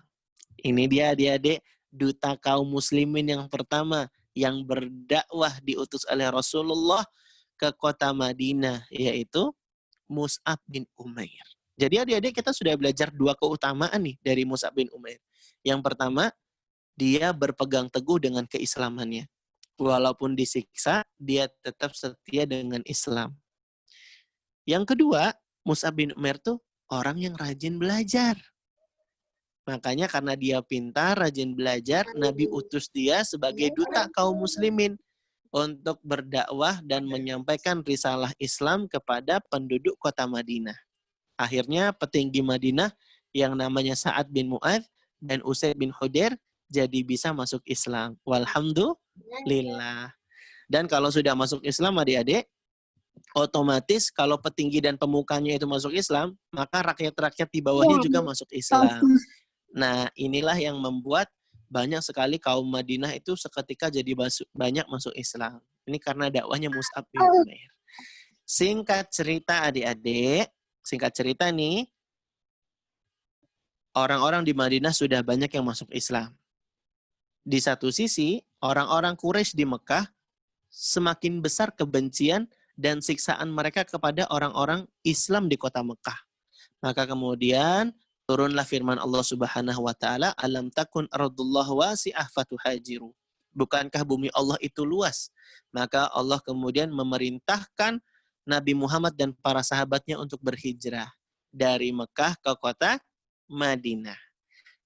Ini dia adik-adik, duta kaum muslimin yang pertama yang berdakwah diutus oleh Rasulullah ke kota Madinah, yaitu Mus'ab bin Umair. Jadi adik-adik kita sudah belajar dua keutamaan nih dari Mus'ab bin Umair. Yang pertama, dia berpegang teguh dengan keislamannya. Walaupun disiksa, dia tetap setia dengan Islam. Yang kedua, Mus'ab bin Umair tuh orang yang rajin belajar. Makanya karena dia pintar, rajin belajar, Nabi utus dia sebagai duta kaum muslimin untuk berdakwah dan menyampaikan risalah Islam kepada penduduk kota Madinah. Akhirnya petinggi Madinah yang namanya Sa'ad bin Mu'adz dan Usaid bin Hudair jadi bisa masuk Islam. Walhamdulillah. Dan kalau sudah masuk Islam adik-adik, otomatis kalau petinggi dan pemukanya itu masuk Islam, maka rakyat-rakyat di bawahnya juga masuk Islam. Nah, inilah yang membuat banyak sekali kaum Madinah itu seketika jadi banyak masuk Islam. Ini karena dakwahnya Mus'ab bin Umair. Singkat cerita adik-adik, singkat cerita nih, orang-orang di Madinah sudah banyak yang masuk Islam. Di satu sisi, orang-orang Quraisy di Mekah semakin besar kebencian dan siksaan mereka kepada orang-orang Islam di kota Mekah. Maka kemudian turunlah firman Allah Subhanahu wa taala, "Alam takun ardullah wasi'ah fatuhajiru." Bukankah bumi Allah itu luas? Maka Allah kemudian memerintahkan Nabi Muhammad dan para sahabatnya untuk berhijrah dari Mekah ke kota Madinah.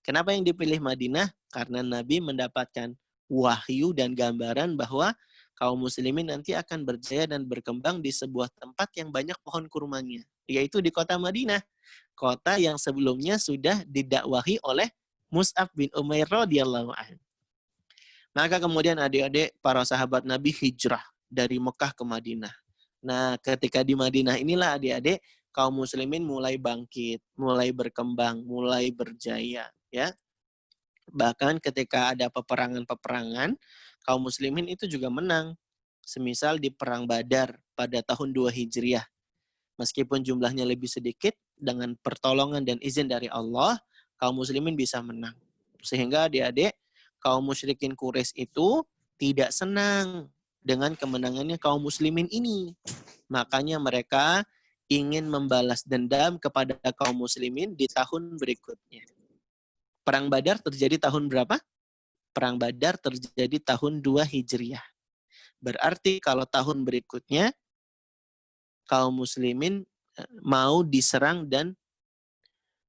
Kenapa yang dipilih Madinah? Karena Nabi mendapatkan wahyu dan gambaran bahwa kaum muslimin nanti akan berjaya dan berkembang di sebuah tempat yang banyak pohon kurmanya, yaitu di kota Madinah, kota yang sebelumnya sudah didakwahi oleh Mus'ab bin Umair radhiyallahu anhu. Maka kemudian adik-adik para sahabat Nabi hijrah dari Mekah ke Madinah. Nah, ketika di Madinah inilah adik-adik kaum muslimin mulai bangkit, mulai berkembang, mulai berjaya, ya. Bahkan ketika ada peperangan-peperangan, kaum muslimin itu juga menang. Semisal di Perang Badar pada tahun 2 Hijriah. Meskipun jumlahnya lebih sedikit, dengan pertolongan dan izin dari Allah, kaum muslimin bisa menang. Sehingga adik-adik, kaum musyrikin Quraisy itu tidak senang dengan kemenangannya kaum muslimin ini. Makanya mereka ingin membalas dendam kepada kaum muslimin di tahun berikutnya. Perang Badar terjadi tahun berapa? Perang Badar terjadi tahun 2 Hijriah. Berarti kalau tahun berikutnya, kaum muslimin mau diserang dan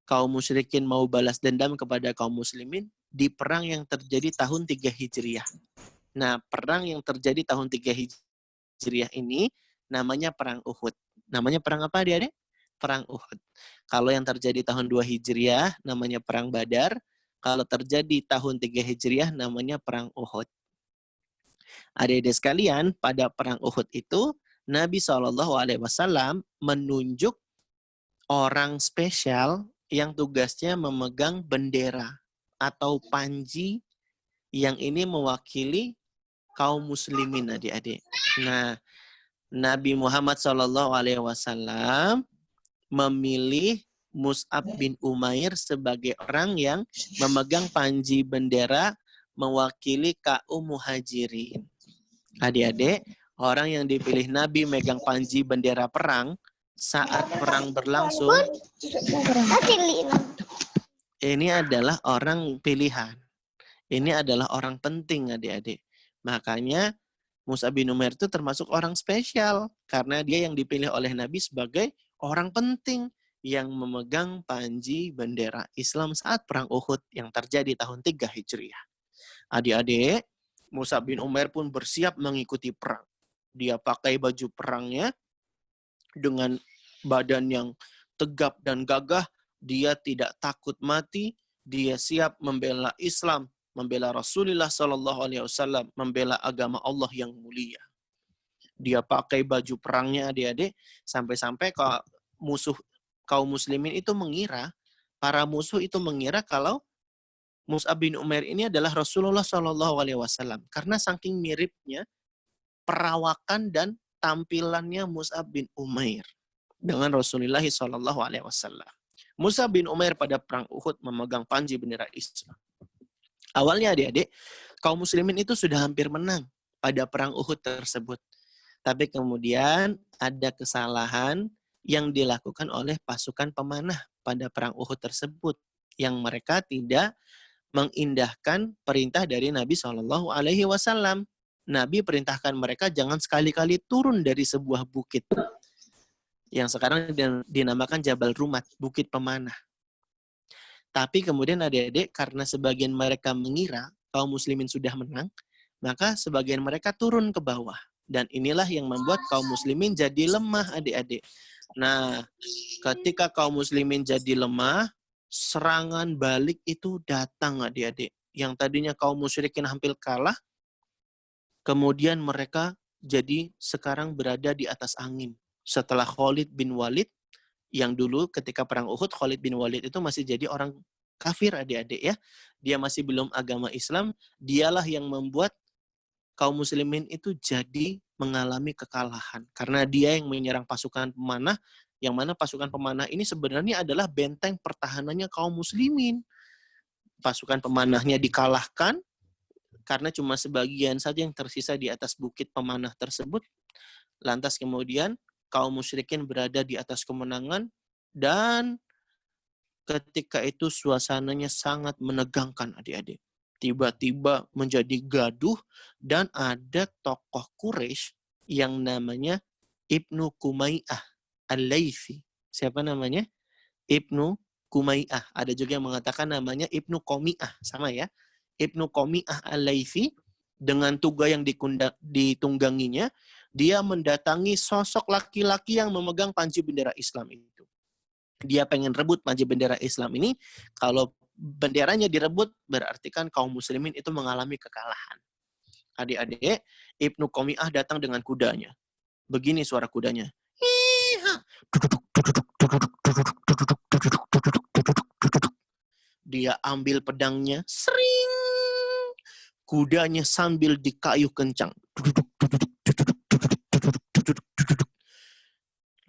kaum musyrikin mau balas dendam kepada kaum muslimin di perang yang terjadi tahun 3 Hijriah. Nah, perang yang terjadi tahun 3 Hijriah ini namanya Perang Uhud. Namanya perang apa dia? Perang Uhud. Kalau yang terjadi tahun 2 Hijriah namanya Perang Badar. Kalau terjadi tahun 3 Hijriah namanya Perang Uhud. Adik-adik sekalian, pada Perang Uhud itu Nabi SAW menunjuk orang spesial yang tugasnya memegang bendera atau panji yang ini mewakili kaum muslimin adik-adik. Nah, Nabi Muhammad SAW memilih Mus'ab bin Umair sebagai orang yang memegang panji bendera mewakili kaum muhajirin. Adik-adik, orang yang dipilih Nabi megang panji bendera perang saat perang berlangsung, ini adalah orang pilihan. Ini adalah orang penting adik-adik. Makanya Mus'ab bin Umair itu termasuk orang spesial karena dia yang dipilih oleh Nabi sebagai orang penting yang memegang panji bendera Islam saat Perang Uhud yang terjadi tahun 3 Hijriah. Adik-adik, Mus'ab bin Umair pun bersiap mengikuti perang. Dia pakai baju perangnya dengan badan yang tegap dan gagah. Dia tidak takut mati. Dia siap membela Islam, membela Rasulullah SAW, membela agama Allah yang mulia. Dia pakai baju perangnya, adik-adik, sampai-sampai musuh kaum muslimin itu mengira, para musuh itu mengira kalau Mus'ab bin Umair ini adalah Rasulullah SAW. Karena saking miripnya perawakan dan tampilannya Mus'ab bin Umair dengan Rasulullah SAW. Mus'ab bin Umair pada perang Uhud memegang panji bendera Islam. Awalnya adik-adik, kaum muslimin itu sudah hampir menang pada perang Uhud tersebut. Tapi kemudian ada kesalahan yang dilakukan oleh pasukan pemanah pada perang Uhud tersebut, yang mereka tidak mengindahkan perintah dari Nabi SAW. Nabi perintahkan mereka jangan sekali-kali turun dari sebuah bukit yang sekarang dinamakan Jabal Rumat, bukit pemanah. Tapi kemudian adik-adik, karena sebagian mereka mengira kaum muslimin sudah menang, maka sebagian mereka turun ke bawah. Dan inilah yang membuat kaum muslimin jadi lemah, adik-adik. Nah, ketika kaum muslimin jadi lemah, serangan balik itu datang, adik-adik. Yang tadinya kaum musyrikin hampir kalah, kemudian mereka jadi sekarang berada di atas angin. Setelah Khalid bin Walid, yang dulu ketika perang Uhud, Khalid bin Walid itu masih jadi orang kafir, adik-adik ya. Dia masih belum agama Islam. Dialah yang membuat kaum muslimin itu jadi mengalami kekalahan. Karena dia yang menyerang pasukan pemanah, yang mana pasukan pemanah ini sebenarnya adalah benteng pertahanannya kaum muslimin. Pasukan pemanahnya dikalahkan, karena cuma sebagian saja yang tersisa di atas bukit pemanah tersebut. Lantas kemudian kaum musyrikin berada di atas kemenangan, dan ketika itu suasananya sangat menegangkan, adik-adik. Tiba-tiba menjadi gaduh, dan ada tokoh Quraisy yang namanya Ibnu Kumaiyah Al-Laythi. Siapa namanya? Ibnu Kumaiyah. Ada juga yang mengatakan namanya Ibnu Qomiyah, sama ya. Ibnu Qomiyah Al-Laythi, dengan tuga yang ditungganginya, dia mendatangi sosok laki-laki yang memegang panji bendera Islam itu. Dia pengen rebut panji bendera Islam ini. Kalau benderanya direbut, berarti kan kaum muslimin itu mengalami kekalahan. Adik-adik, Ibnu Qomiyah datang dengan kudanya. Begini suara kudanya. Dia ambil pedangnya, sering. Kudanya sambil dikayuh kencang.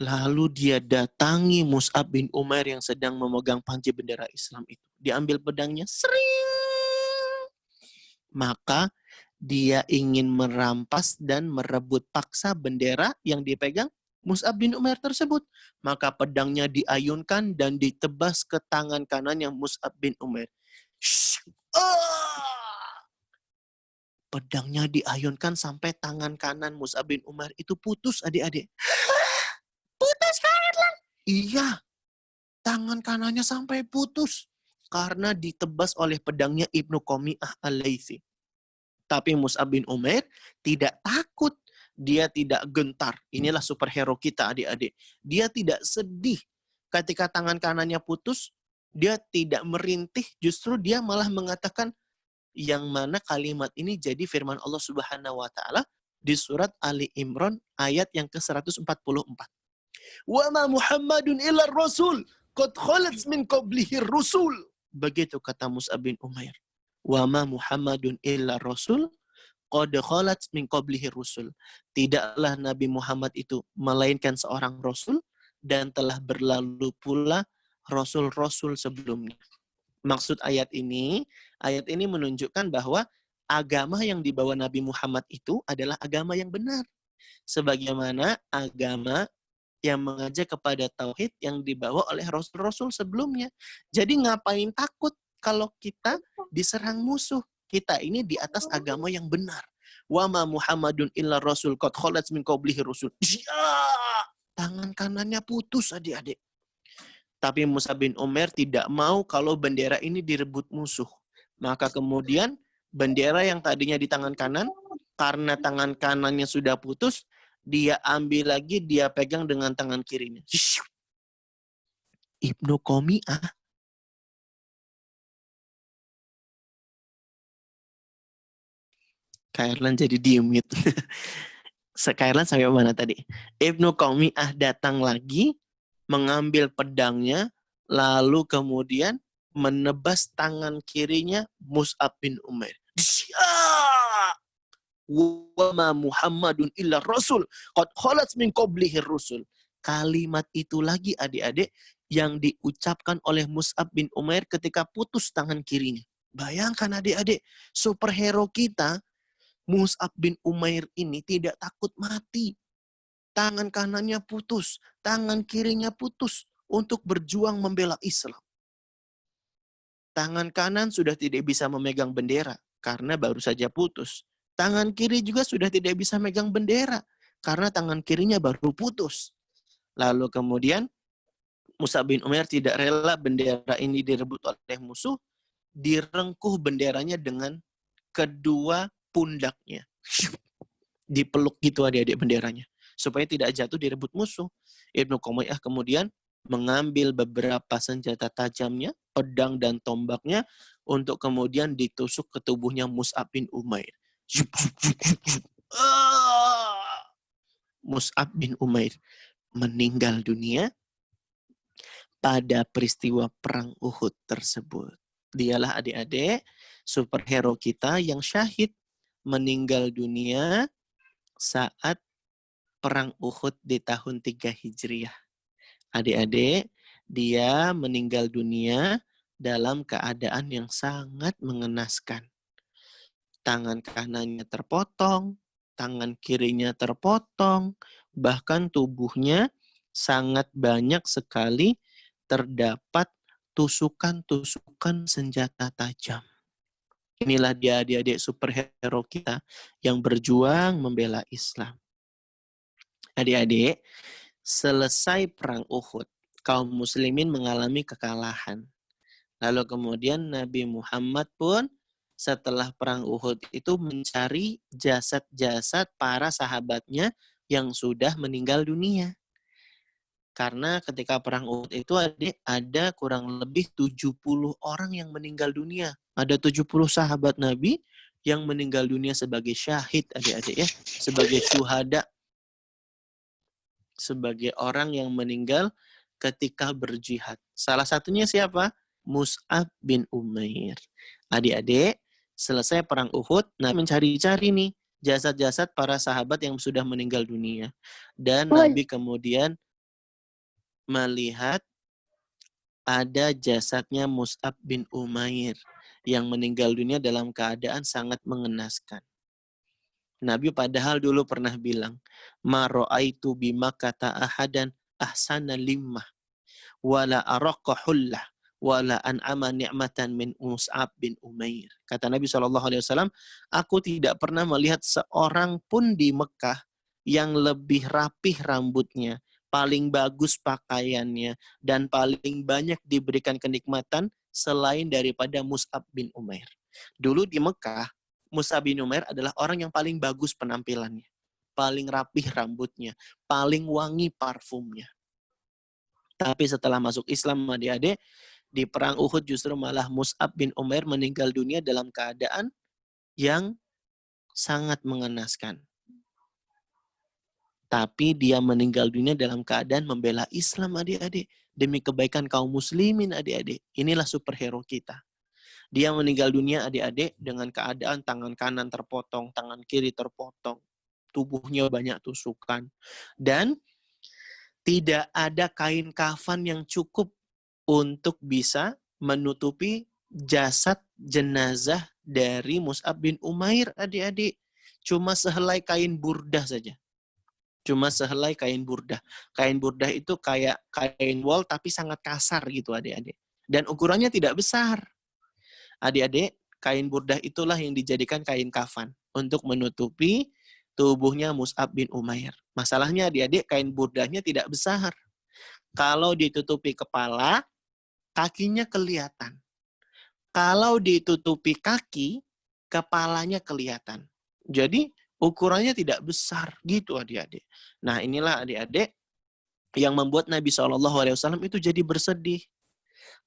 Lalu dia datangi Mus'ab bin Umair yang sedang memegang panji bendera Islam itu. Diambil pedangnya, sering. Maka dia ingin merampas dan merebut paksa bendera yang dipegang Mus'ab bin Umair tersebut. Maka pedangnya diayunkan dan ditebas ke tangan kanannya Mus'ab bin Umair. Pedangnya diayunkan sampai tangan kanan Mus'ab bin Umair itu putus, adik-adik. Putus, Kak Erlan? Iya. Tangan kanannya sampai putus. Karena ditebas oleh pedangnya Ibnu Qomiyah Al-Laythi. Tapi Mus'ab bin Umair tidak takut. Dia tidak gentar. Inilah superhero kita, adik-adik. Dia tidak sedih ketika tangan kanannya putus. Dia tidak merintih. Justru dia malah mengatakan, yang mana kalimat ini jadi firman Allah Subhanahu wa Ta'ala di surat Ali Imran ayat yang ke-144. Wa ma Muhammadun illa rasul qad khalat min qablihi rusul. Begitu kata Mus'ab bin Umair. Wa ma Muhammadun illa rasul qad khalat min qablihi rusul. Tidaklah Nabi Muhammad itu melainkan seorang rasul, dan telah berlalu pula rasul-rasul sebelumnya. Maksud ayat ini menunjukkan bahwa agama yang dibawa Nabi Muhammad itu adalah agama yang benar. Sebagaimana agama yang mengajak kepada tauhid yang dibawa oleh rasul-rasul sebelumnya. Jadi ngapain takut kalau kita diserang musuh? Kita ini di atas agama yang benar. Wa ma Muhammadun illa rasul qad khalat min qablihi rusul. Tangan kanannya putus, adik-adik. Tapi Mus'ab bin Umair tidak mau kalau bendera ini direbut musuh. Maka kemudian Bendera yang tadinya di tangan kanan, karena tangan kanannya sudah putus, dia ambil lagi, dia pegang dengan tangan kirinya. Ibnu Qami'ah Kairlan jadi diem gitu. Kairlan sampai mana tadi? Ibnu Qami'ah datang lagi, mengambil pedangnya, lalu kemudian menebas tangan kirinya Mus'ab bin Umair. Wa ma Muhammadun illa rasul qad khalat min qablihi rusul. Kalimat itu lagi adik-adik yang diucapkan oleh Mus'ab bin Umair ketika putus tangan kirinya. Bayangkan adik-adik, superhero kita Mus'ab bin Umair ini tidak takut mati. Tangan kanannya putus, tangan kirinya putus untuk berjuang membela Islam. Tangan kanan sudah tidak bisa memegang bendera karena baru saja putus. Tangan kiri juga sudah tidak bisa megang bendera karena tangan kirinya baru putus. Lalu kemudian Mus'ab bin Umair tidak rela bendera ini direbut oleh musuh, direngkuh benderanya dengan kedua pundaknya. Dipeluk gitu adik-adik benderanya. Supaya tidak jatuh direbut musuh. Ibnu Qami'ah kemudian mengambil beberapa senjata tajamnya, pedang dan tombaknya, untuk kemudian ditusuk ke tubuhnya Mus'ab bin Umair. Mus'ab bin Umair meninggal dunia pada peristiwa perang Uhud tersebut. Dialah adik-adik superhero kita yang syahid meninggal dunia saat perang Uhud di tahun 3 Hijriah. Adik-adik, dia meninggal dunia dalam keadaan yang sangat mengenaskan. Tangan kanannya terpotong, tangan kirinya terpotong, bahkan tubuhnya sangat banyak sekali terdapat tusukan-tusukan senjata tajam. Inilah dia adik-adik superhero kita yang berjuang membela Islam. Adik-adik, selesai perang Uhud, kaum muslimin mengalami kekalahan. Lalu kemudian Nabi Muhammad pun setelah perang Uhud itu mencari jasad-jasad para sahabatnya yang sudah meninggal dunia. Karena ketika perang Uhud itu ada kurang lebih 70 orang yang meninggal dunia. Ada 70 sahabat Nabi yang meninggal dunia sebagai syahid, adik-adik ya. Sebagai syuhada. Sebagai orang yang meninggal ketika berjihad. Salah satunya siapa? Mus'ab bin Umair. Adik-adik, selesai perang Uhud, nah mencari-cari nih jasad-jasad para sahabat yang sudah meninggal dunia. Dan Nabi kemudian melihat ada jasadnya Mus'ab bin Umair yang meninggal dunia dalam keadaan sangat mengenaskan. Nabi padahal dulu pernah bilang, "Ma ra'aitu bima kata ahadan ahsana limmah wala araqqa hullah wala an'ama ni'matan min Mus'ab bin Umair." Kata Nabi SAW, aku tidak pernah melihat seorang pun di Mekah yang lebih rapih rambutnya, paling bagus pakaiannya, dan paling banyak diberikan kenikmatan selain daripada Mus'ab bin Umair. Dulu di Mekah, Mus'ab bin Umair adalah orang yang paling bagus penampilannya, paling rapih rambutnya, paling wangi parfumnya. Tapi setelah masuk Islam, adik-adik, di perang Uhud justru malah Mus'ab bin Umair meninggal dunia dalam keadaan yang sangat mengenaskan. Tapi dia meninggal dunia dalam keadaan membela Islam, adik-adik. Demi kebaikan kaum muslimin, adik-adik. Inilah superhero kita. Dia meninggal dunia, adik-adik, dengan keadaan tangan kanan terpotong, tangan kiri terpotong. Tubuhnya banyak tusukan. Dan tidak ada kain kafan yang cukup untuk bisa menutupi jasad jenazah dari Mus'ab bin Umair, adik-adik. Cuma sehelai kain burdah saja. Cuma sehelai kain burdah. Kain burdah itu kayak kain wol tapi sangat kasar gitu, adik-adik. Dan ukurannya tidak besar. Adik-adik, kain burdah itulah yang dijadikan kain kafan untuk menutupi tubuhnya Mus'ab bin Umair. Masalahnya adik-adik, kain burdahnya tidak besar. Kalau ditutupi kepala, kakinya kelihatan. Kalau ditutupi kaki, kepalanya kelihatan. Jadi ukurannya tidak besar gitu adik-adik. Nah inilah adik-adik yang membuat Nabi SAW itu jadi bersedih.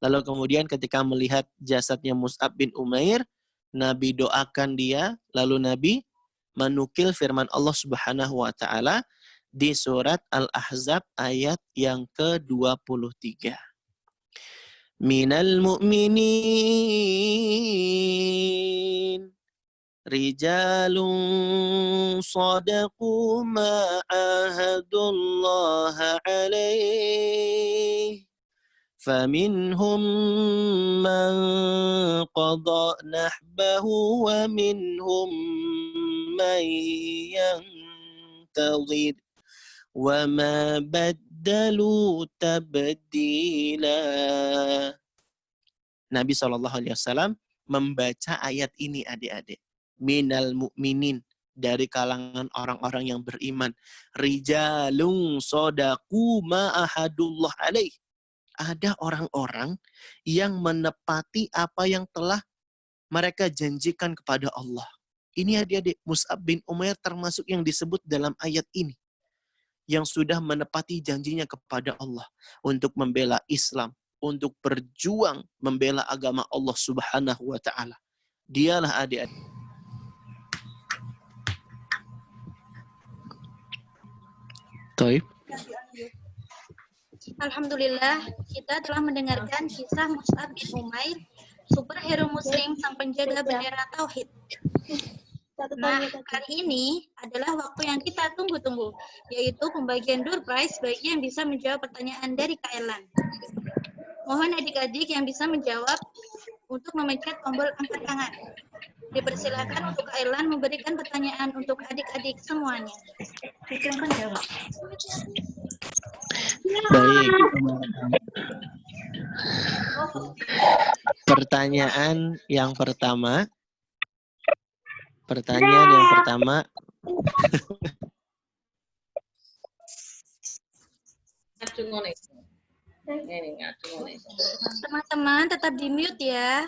Lalu kemudian ketika melihat jasadnya Mus'ab bin Umair, Nabi doakan dia, lalu Nabi menukil firman Allah Subhanahu wa taala di surat Al-Ahzab ayat yang ke-23. Minal mu'minin rijalun sadaqu ma ahadullaha alaih فمنهم من قضى نحبه ومنهم من ينتظر وما بدلوا تبديلا. Nabi SAW membaca ayat ini adik-adik. Minal mu'minin, dari kalangan orang-orang yang beriman. Rijalun sodaku ma'ahadullah alaih. Ada orang-orang yang menepati apa yang telah mereka janjikan kepada Allah. Ini adik-adik, Mus'ab bin Umair termasuk yang disebut dalam ayat ini. Yang sudah menepati janjinya kepada Allah. Untuk membela Islam. Untuk berjuang membela agama Allah Subhanahu wa ta'ala. Dialah adik-adik. Taib. Alhamdulillah, kita telah mendengarkan kisah Mus'ab bin Umair, superhero muslim sang penjaga bendera tauhid. Nah, kali ini adalah waktu yang kita tunggu-tunggu, yaitu pembagian door prize bagi yang bisa menjawab pertanyaan dari Kak Erlan. Mohon adik-adik yang bisa menjawab untuk memencet tombol angkat tangan. Dipersilakan untuk Kak Erlan memberikan pertanyaan untuk adik-adik semuanya. Silakan jawab. Baik. Pertanyaan yang pertama. Teman-teman tetap di mute ya.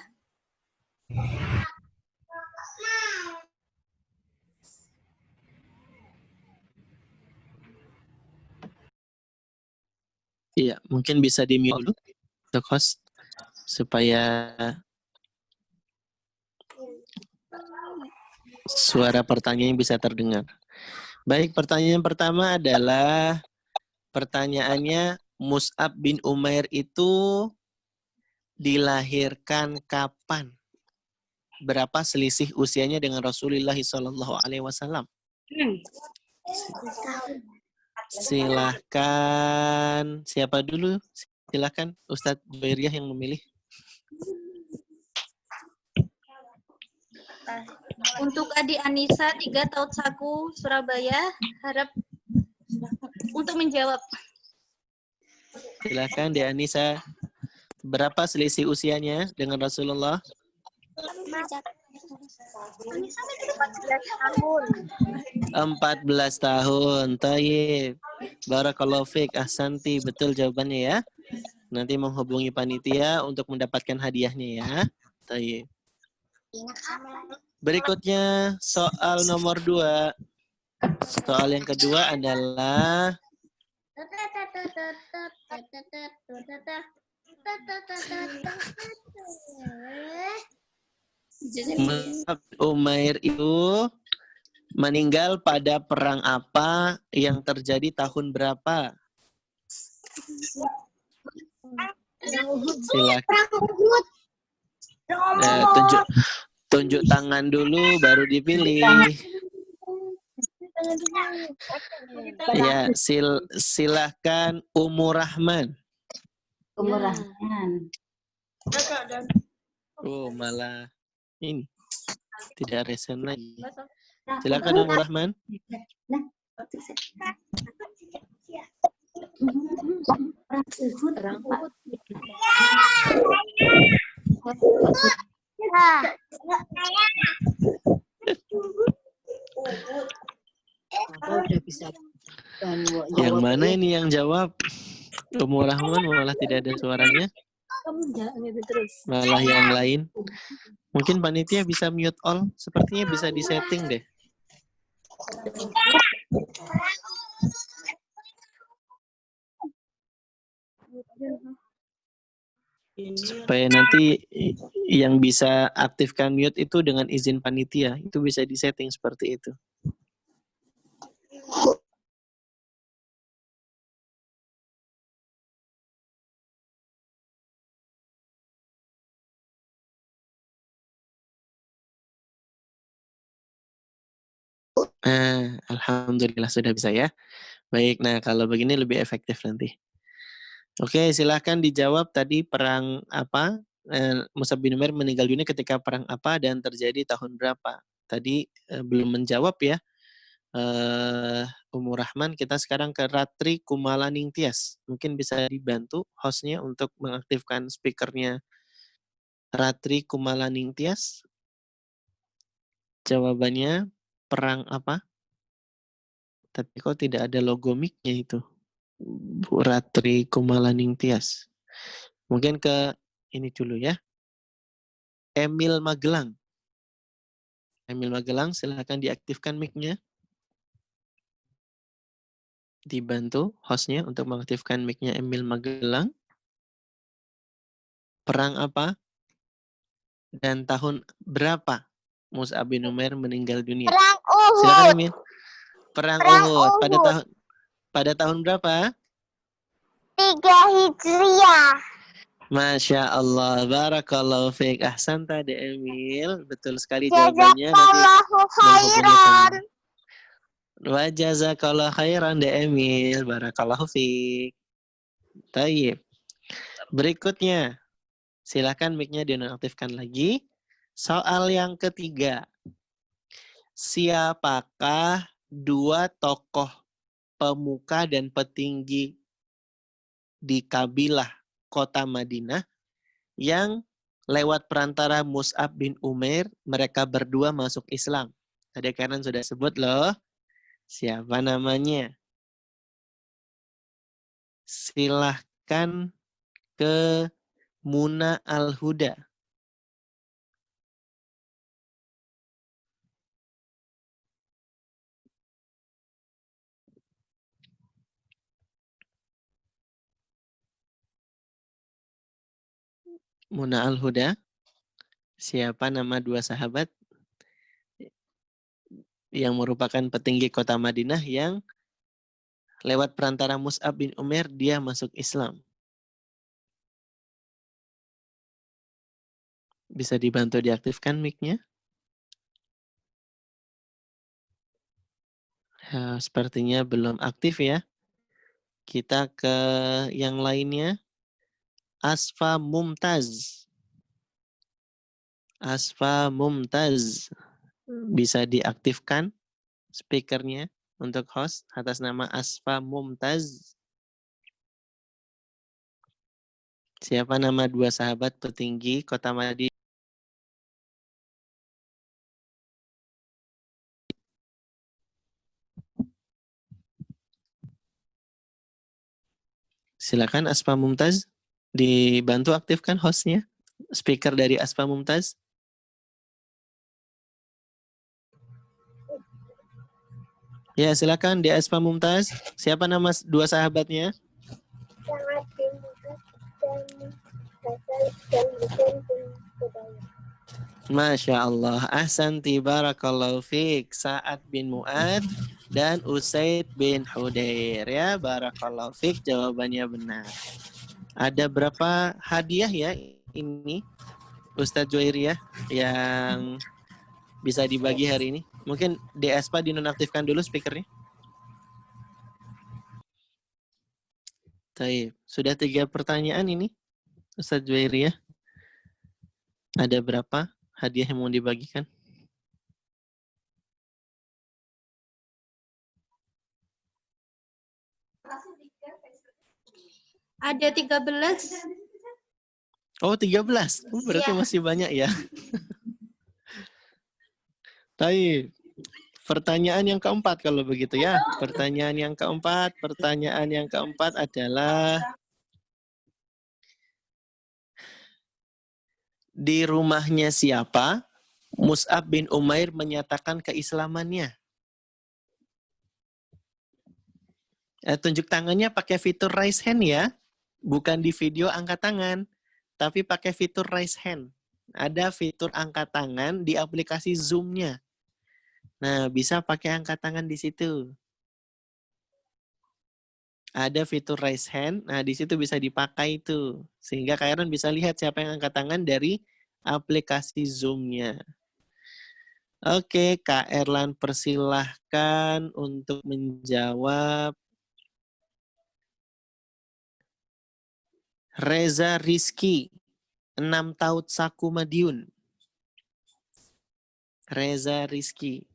Iya, mungkin bisa di-mute dulu, host, supaya suara pertanyaannya bisa terdengar. Baik, pertanyaan pertama adalah, pertanyaannya, Mus'ab bin Umair itu dilahirkan kapan? Berapa selisih usianya dengan Rasulullah SAW? Silahkan, siapa dulu? Silahkan, Ustadz Juwairiyah yang memilih. Untuk adik Anissa, 3 tahun Saku, Surabaya, harap untuk menjawab. Silahkan, Dek Anissa. Berapa selisih usianya dengan Rasulullah? 14 tahun. Tayyib. Barakallahu fiik. Ahsanti. Betul jawabannya ya. Nanti menghubungi panitia untuk mendapatkan hadiahnya ya. Tayyib. Berikutnya soal nomor 2. Soal yang kedua adalah Mus'ab Umair itu meninggal pada perang apa yang terjadi tahun berapa? Silakan. Tunjuk tangan dulu baru dipilih. Ya, silahkan Umur Rahman. Umur Rahman. Oh, malah ini tidak resen lagi. Silakan Umur Rahman. Yang mana ini yang jawab? Umur Rahman malah tidak ada suaranya. Malah yang lain. Mungkin panitia bisa mute all. Sepertinya bisa disetting deh. Supaya nanti yang bisa aktifkan mute itu dengan izin panitia. Itu bisa disetting seperti itu. Alhamdulillah sudah bisa ya. Baik, nah kalau begini lebih efektif nanti. Oke, silahkan dijawab tadi perang apa? Mus'ab bin Umair meninggal dunia ketika perang apa dan terjadi tahun berapa? Tadi belum menjawab ya. Umur Rahman, kita sekarang ke Ratri Kumala Ningtyas. Mungkin bisa dibantu hostnya untuk mengaktifkan speakernya Ratri Kumala Ningtyas. Jawabannya perang apa? Tapi kok tidak ada logo mic-nya itu? Bu Ratri Kumala Ningtyas. Mungkin ke ini dulu ya. Emil Magelang. Emil Magelang, silahkan diaktifkan mic-nya. Dibantu hostnya untuk mengaktifkan mic-nya Emil Magelang. Perang apa? Dan tahun berapa Mus'ab bin Umair meninggal dunia? Perang Uhud. Silakan Emil. Perang Perang Uhud. Uhud. Pada tahun berapa? 3 Hijriah. Masya Allah. Barakallahu fiik. Ahsanta de Emil. Betul sekali jawabannya. Nanti Jazakallahu khairan. wa jazakallahu khairan de Emil. Barakallahu fiik. Tayyib. Berikutnya. Silakan mic-nya dinonaktifkan lagi. Soal yang ketiga. Siapakah dua tokoh pemuka dan petinggi di kabilah kota Madinah yang lewat perantara Mus'ab bin Umair mereka berdua masuk Islam? Tadi kanan sudah sebut loh. Siapa namanya? Silahkan ke Muna Al-Huda. Muna Al-Huda. Siapa nama dua sahabat yang merupakan petinggi kota Madinah yang lewat perantara Mus'ab bin Umair dia masuk Islam? Bisa dibantu diaktifkan mic-nya? Sepertinya belum aktif ya. Kita ke yang lainnya. Asfa Mumtaz. Asfa Mumtaz. Bisa diaktifkan speakernya untuk host atas nama Asfa Mumtaz. Siapa nama dua sahabat petinggi kota Madinah? Silakan Asfa Mumtaz. Dibantu aktifkan hostnya. Speaker dari Asfa Mumtaz. Ya, silakan di Asfa Mumtaz. Siapa nama dua sahabatnya? Masya Allah. Ahsanti barakallahu fiik. Sa'ad bin Mu'ad dan Usaid bin Hudair. Ya, barakallahu fiik. Jawabannya benar. Ada berapa hadiah ya ini Ustadz Juwairiyah yang bisa dibagi hari ini? Mungkin DSPA dinonaktifkan dulu speakernya. Taib. Sudah 3 pertanyaan ini Ustadz Juwairiyah. Ada berapa hadiah yang mau dibagikan? Ada 13. Oh, 13. Berarti Ya. masih banyak ya. Taib. Pertanyaan yang keempat kalau begitu ya. Pertanyaan yang keempat adalah Di rumahnya siapa Mus'ab bin Umair menyatakan keislamannya? Tunjuk tangannya pakai fitur raise hand ya. Bukan di video angkat tangan, tapi pakai fitur raise hand. Ada fitur angkat tangan di aplikasi Zoom-nya. Nah, bisa pakai angkat tangan di situ. Ada fitur raise hand, nah di situ bisa dipakai itu. Sehingga kalian bisa lihat siapa yang angkat tangan dari aplikasi Zoom-nya. Oke, Kak Erlan persilahkan untuk menjawab. Reza Rizky, 6 tahun Saku Madiun. Reza Rizky.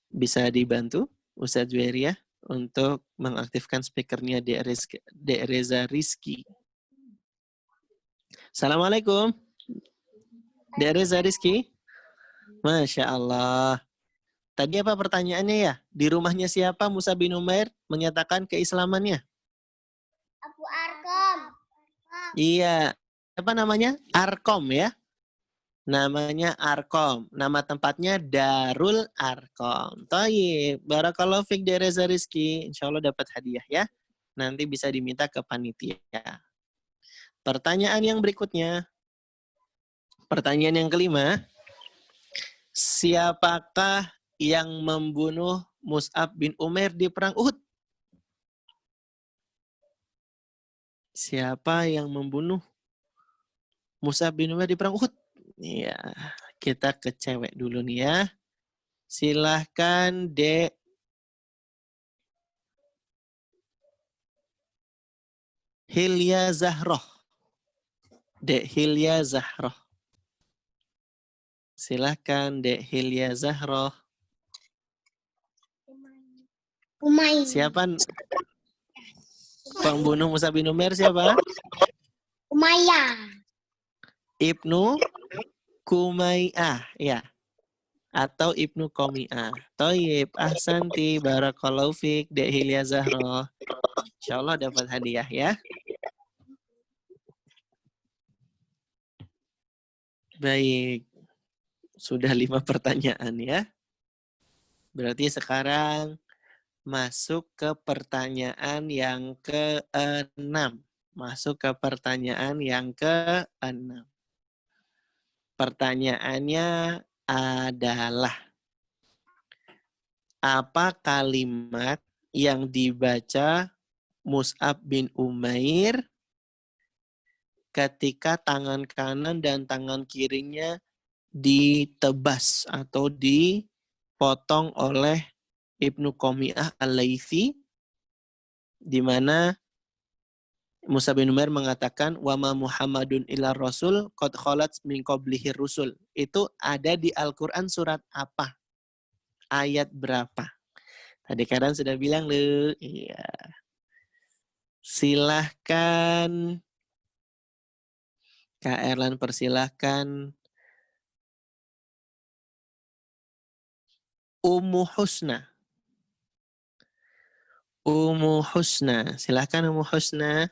Bisa dibantu Ustadz Weria untuk mengaktifkan speakernya Dek Reza Rizky. Assalamualaikum. Dek Reza Rizky. Masya Allah. Tadi apa pertanyaannya ya? Di rumahnya siapa Mus'ab bin Umair menyatakan keislamannya? Abu Arkom. Iya. Apa namanya? Arkom ya? Namanya Arkom. Nama tempatnya Darul Arkom. Thayyib. Barakallahu fiik Dek Reza Rizky. Insya Allah dapat hadiah ya. Nanti bisa diminta ke panitia. Pertanyaan yang berikutnya. Pertanyaan yang kelima. Siapakah yang membunuh Mus'ab bin Umair di perang Uhud? Siapa yang membunuh Mus'ab bin Umair di perang Uhud? Iya, kita ke cewek dulu nih ya. Silahkan Dek Hilya Zahroh. Dek Hilya Zahroh. Silahkan Dek Hilya Zahroh. Umayyah. Siapa pembunuh Mus'ab bin Umair siapa? Umayyah. Ibnu Kumaiyah, ya. Atau Ibnu Qomi'ah. Thayyib, ahsanti, barakallahu fiik, Dek Hilya Zahroh. Insyaallah dapat hadiah ya. Baik. Sudah 5 pertanyaan ya. Berarti sekarang masuk ke pertanyaan yang ke-6. Masuk ke pertanyaan yang ke-6. Pertanyaannya adalah, apa kalimat yang dibaca Mus'ab bin Umair ketika tangan kanan dan tangan kirinya ditebas atau dipotong oleh Ibnu Qomi'ah Al-Laythi, di mana Mus'ab bin Umair mengatakan wa ma Muhammadun illa rasul qad khalat min qablihi rusul. Itu ada di Al-Qur'an surat apa? Ayat berapa? Tadi kalian sudah bilang loh. Iya. Silahkan Kak Erlan, persilahkan. Ummu Husna. Ummu Husna. Silahkan Ummu Husna.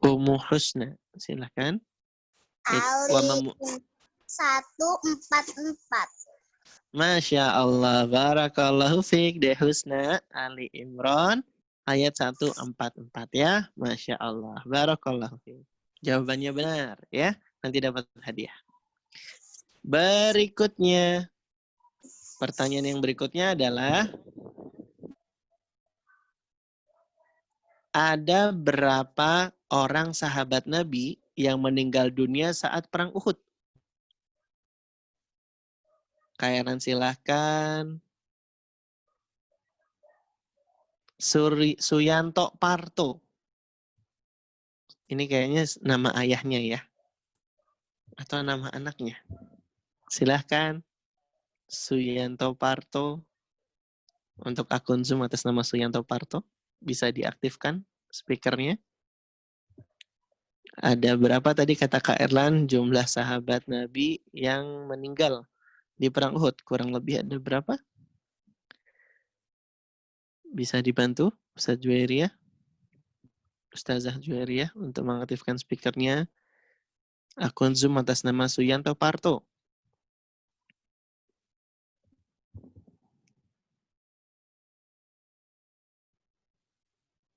Ummu Husna. Silahkan. Ali 144. Masya Allah. Barakallahu fiik Dek Husna. Ali Imran. Ayat 144 ya. Masya Allah. Barakallahu fiik. Jawabannya benar ya. Nanti dapat hadiah. Berikutnya. Pertanyaan yang berikutnya adalah, ada berapa orang sahabat Nabi yang meninggal dunia saat perang Uhud? Kalian silahkan. Suyanto Parto. Ini kayaknya nama ayahnya ya. Atau nama anaknya. Silahkan. Suyanto Parto. Untuk akun Zoom atas nama Suyanto Parto. Bisa diaktifkan speakernya. Ada berapa tadi kata Kak Erlan jumlah sahabat Nabi yang meninggal di perang Uhud? Kurang lebih ada berapa? Bisa dibantu Ustaz Juwairiyah? Ustazah Juwairiyah untuk mengaktifkan speakernya. Akun Zoom atas nama Suyanto Parto.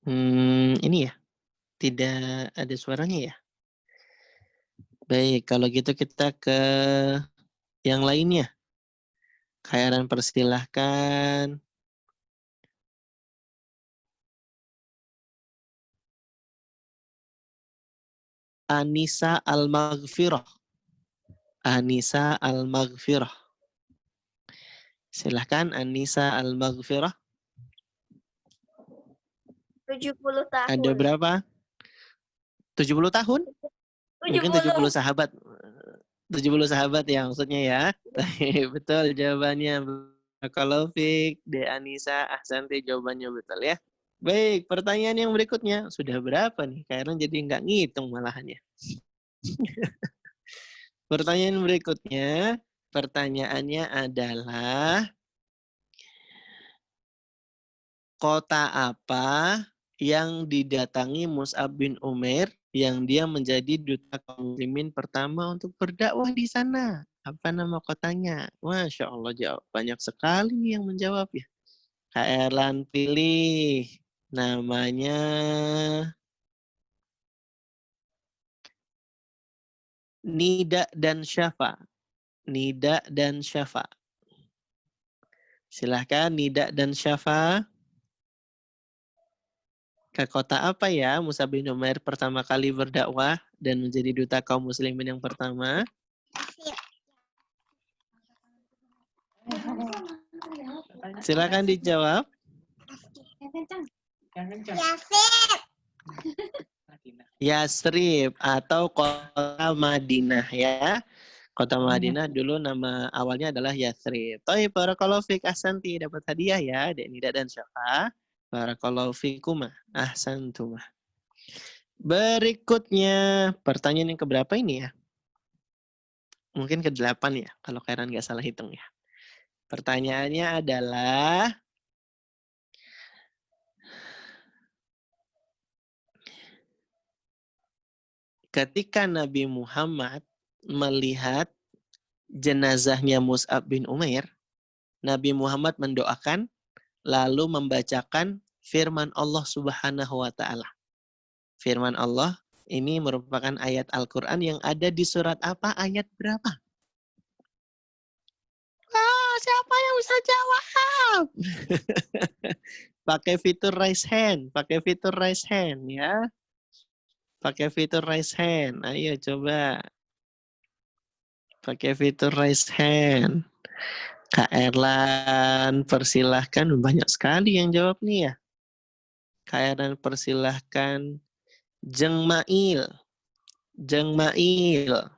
Ini ya, tidak ada suaranya ya. Baik, kalau gitu kita ke yang lainnya. Khairan persilahkan. Anissa Al-Maghfirah. Anissa Al-Maghfirah. Silahkan Anissa Al-Maghfirah. 70 tahun. Ada berapa? 70 tahun? Mungkin 70 sahabat. 70 sahabat ya maksudnya ya. Betul jawabannya. Kalau Fik, De Anissa, Ahsanti jawabannya betul ya. Baik, pertanyaan yang berikutnya. Sudah berapa nih? Karena jadi nggak ngitung malahannya. Pertanyaan berikutnya. Pertanyaannya adalah kota apa yang didatangi Mus'ab bin Umair yang dia menjadi duta kaum muslimin pertama untuk berdakwah di sana? Apa nama kotanya? Masya Allah, jawab. Banyak sekali yang menjawab ya. Kak Erlan pilih. Namanya Nida dan Syafa. Nida dan Syafa. Silahkan Nida dan Syafa. Ke kota apa ya Mus'ab bin Umair pertama kali berdakwah dan menjadi duta kaum muslimin yang pertama? Silakan dijawab. Yasrib atau kota Madinah ya. Kota Madinah dulu nama awalnya adalah Yasrib. Baik, barakallahu fik Ahsanti, dapat hadiah ya Dek Nida dan Syafa. Barakallahu fikuma ahsantumah. Berikutnya, pertanyaan yang keberapa ini ya? Mungkin ke-8 ya, kalau Khairan nggak salah hitung ya. Pertanyaannya adalah, ketika Nabi Muhammad melihat jenazahnya Mus'ab bin Umair, Nabi Muhammad mendoakan, lalu membacakan firman Allah Subhanahu wa Ta'ala. Firman Allah ini merupakan ayat Al-Quran yang ada di surat apa? Ayat berapa? Siapa yang bisa jawab? Pakai fitur raise hand. Pakai fitur raise hand ya. Pakai fitur raise hand. Ayo coba. Pakai fitur raise hand. Kak Erlan, persilahkan. Banyak sekali yang jawab nih ya. Kak Erlan, persilahkan. Jeng Mail. Jeng Mail.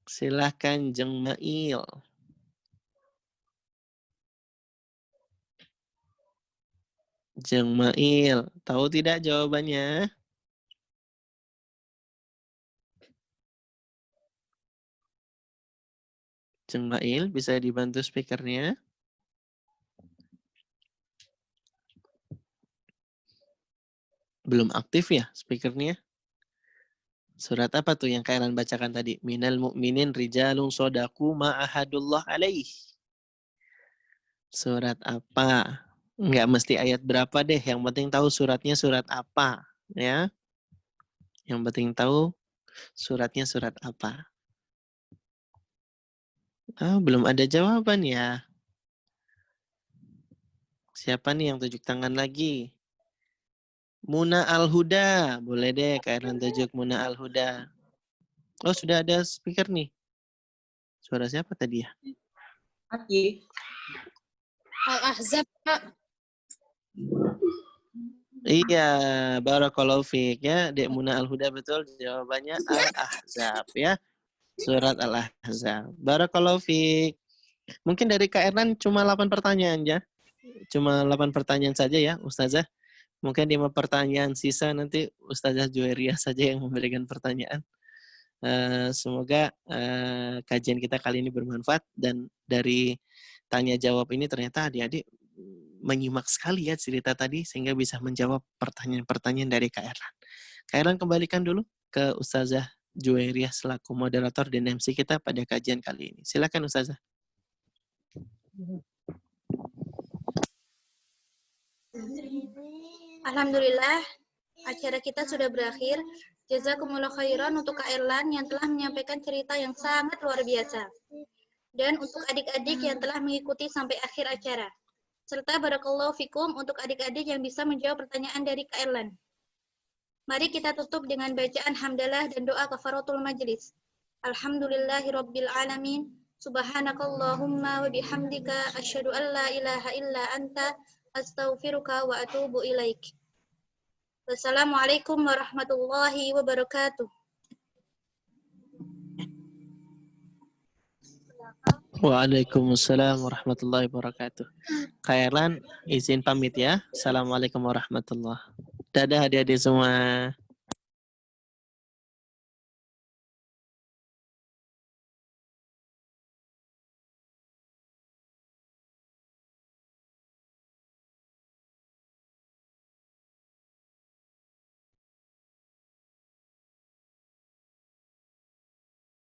Silahkan Jeng Mail. Jeng Mail. Tahu tidak jawabannya? Jeng Mail, bisa dibantu speakernya? Belum aktif ya speakernya? Surat apa tuh yang Kairan bacakan tadi? Minal mu'minin rijalun sodaku ma'ahadullah alaih. Surat apa? Nggak mesti ayat berapa deh. Yang penting tahu suratnya surat apa. Ya. Yang penting tahu suratnya surat apa. Belum ada jawaban ya. Siapa nih yang tunjuk tangan lagi? Muna Al-Huda. Boleh deh Kairan tunjuk Muna Al-Huda. Oh, sudah ada speaker nih. Suara siapa tadi ya? Al-Ahzab, Pak. Iya, barakallahu fiik ya. Dek Muna Al-Huda betul jawabannya Al-Ahzab ya. Surat Al-Ahzab. Barakallahu fiik. Mungkin dari Kak Ernan cuma 8 pertanyaan ya. Cuma 8 pertanyaan saja ya, Ustazah. Mungkin 5 pertanyaan sisa nanti Ustazah Juwairiyah saja yang memberikan pertanyaan. Semoga kajian kita kali ini bermanfaat dan dari tanya jawab ini ternyata adik-adik menyimak sekali ya cerita tadi sehingga bisa menjawab pertanyaan-pertanyaan dari Kak Erlan. Kak Erlan kembalikan dulu ke Ustazah Juwairiyah selaku moderator dan MC kita pada kajian kali ini. Silakan Ustazah. Alhamdulillah, acara kita sudah berakhir. Jazakumullah khairan untuk Kak Erlan yang telah menyampaikan cerita yang sangat luar biasa. Dan untuk adik-adik yang telah mengikuti sampai akhir acara. Serta barakallahu fikum untuk adik-adik yang bisa menjawab pertanyaan dari Kak Erlan. Mari kita tutup dengan bacaan hamdalah dan doa kafaratul majlis. Alhamdulillahirabbil alamin. Subhanakallahumma wa bihamdika asyhadu an la ilaha illa anta astaghfiruka wa atubu ilaik. Wassalamualaikum warahmatullahi wabarakatuh. Waalaikumsalam warahmatullahi wabarakatuh. Kak Erlan izin pamit ya. Assalamualaikum warahmatullahi. Dadah adik-adik semua.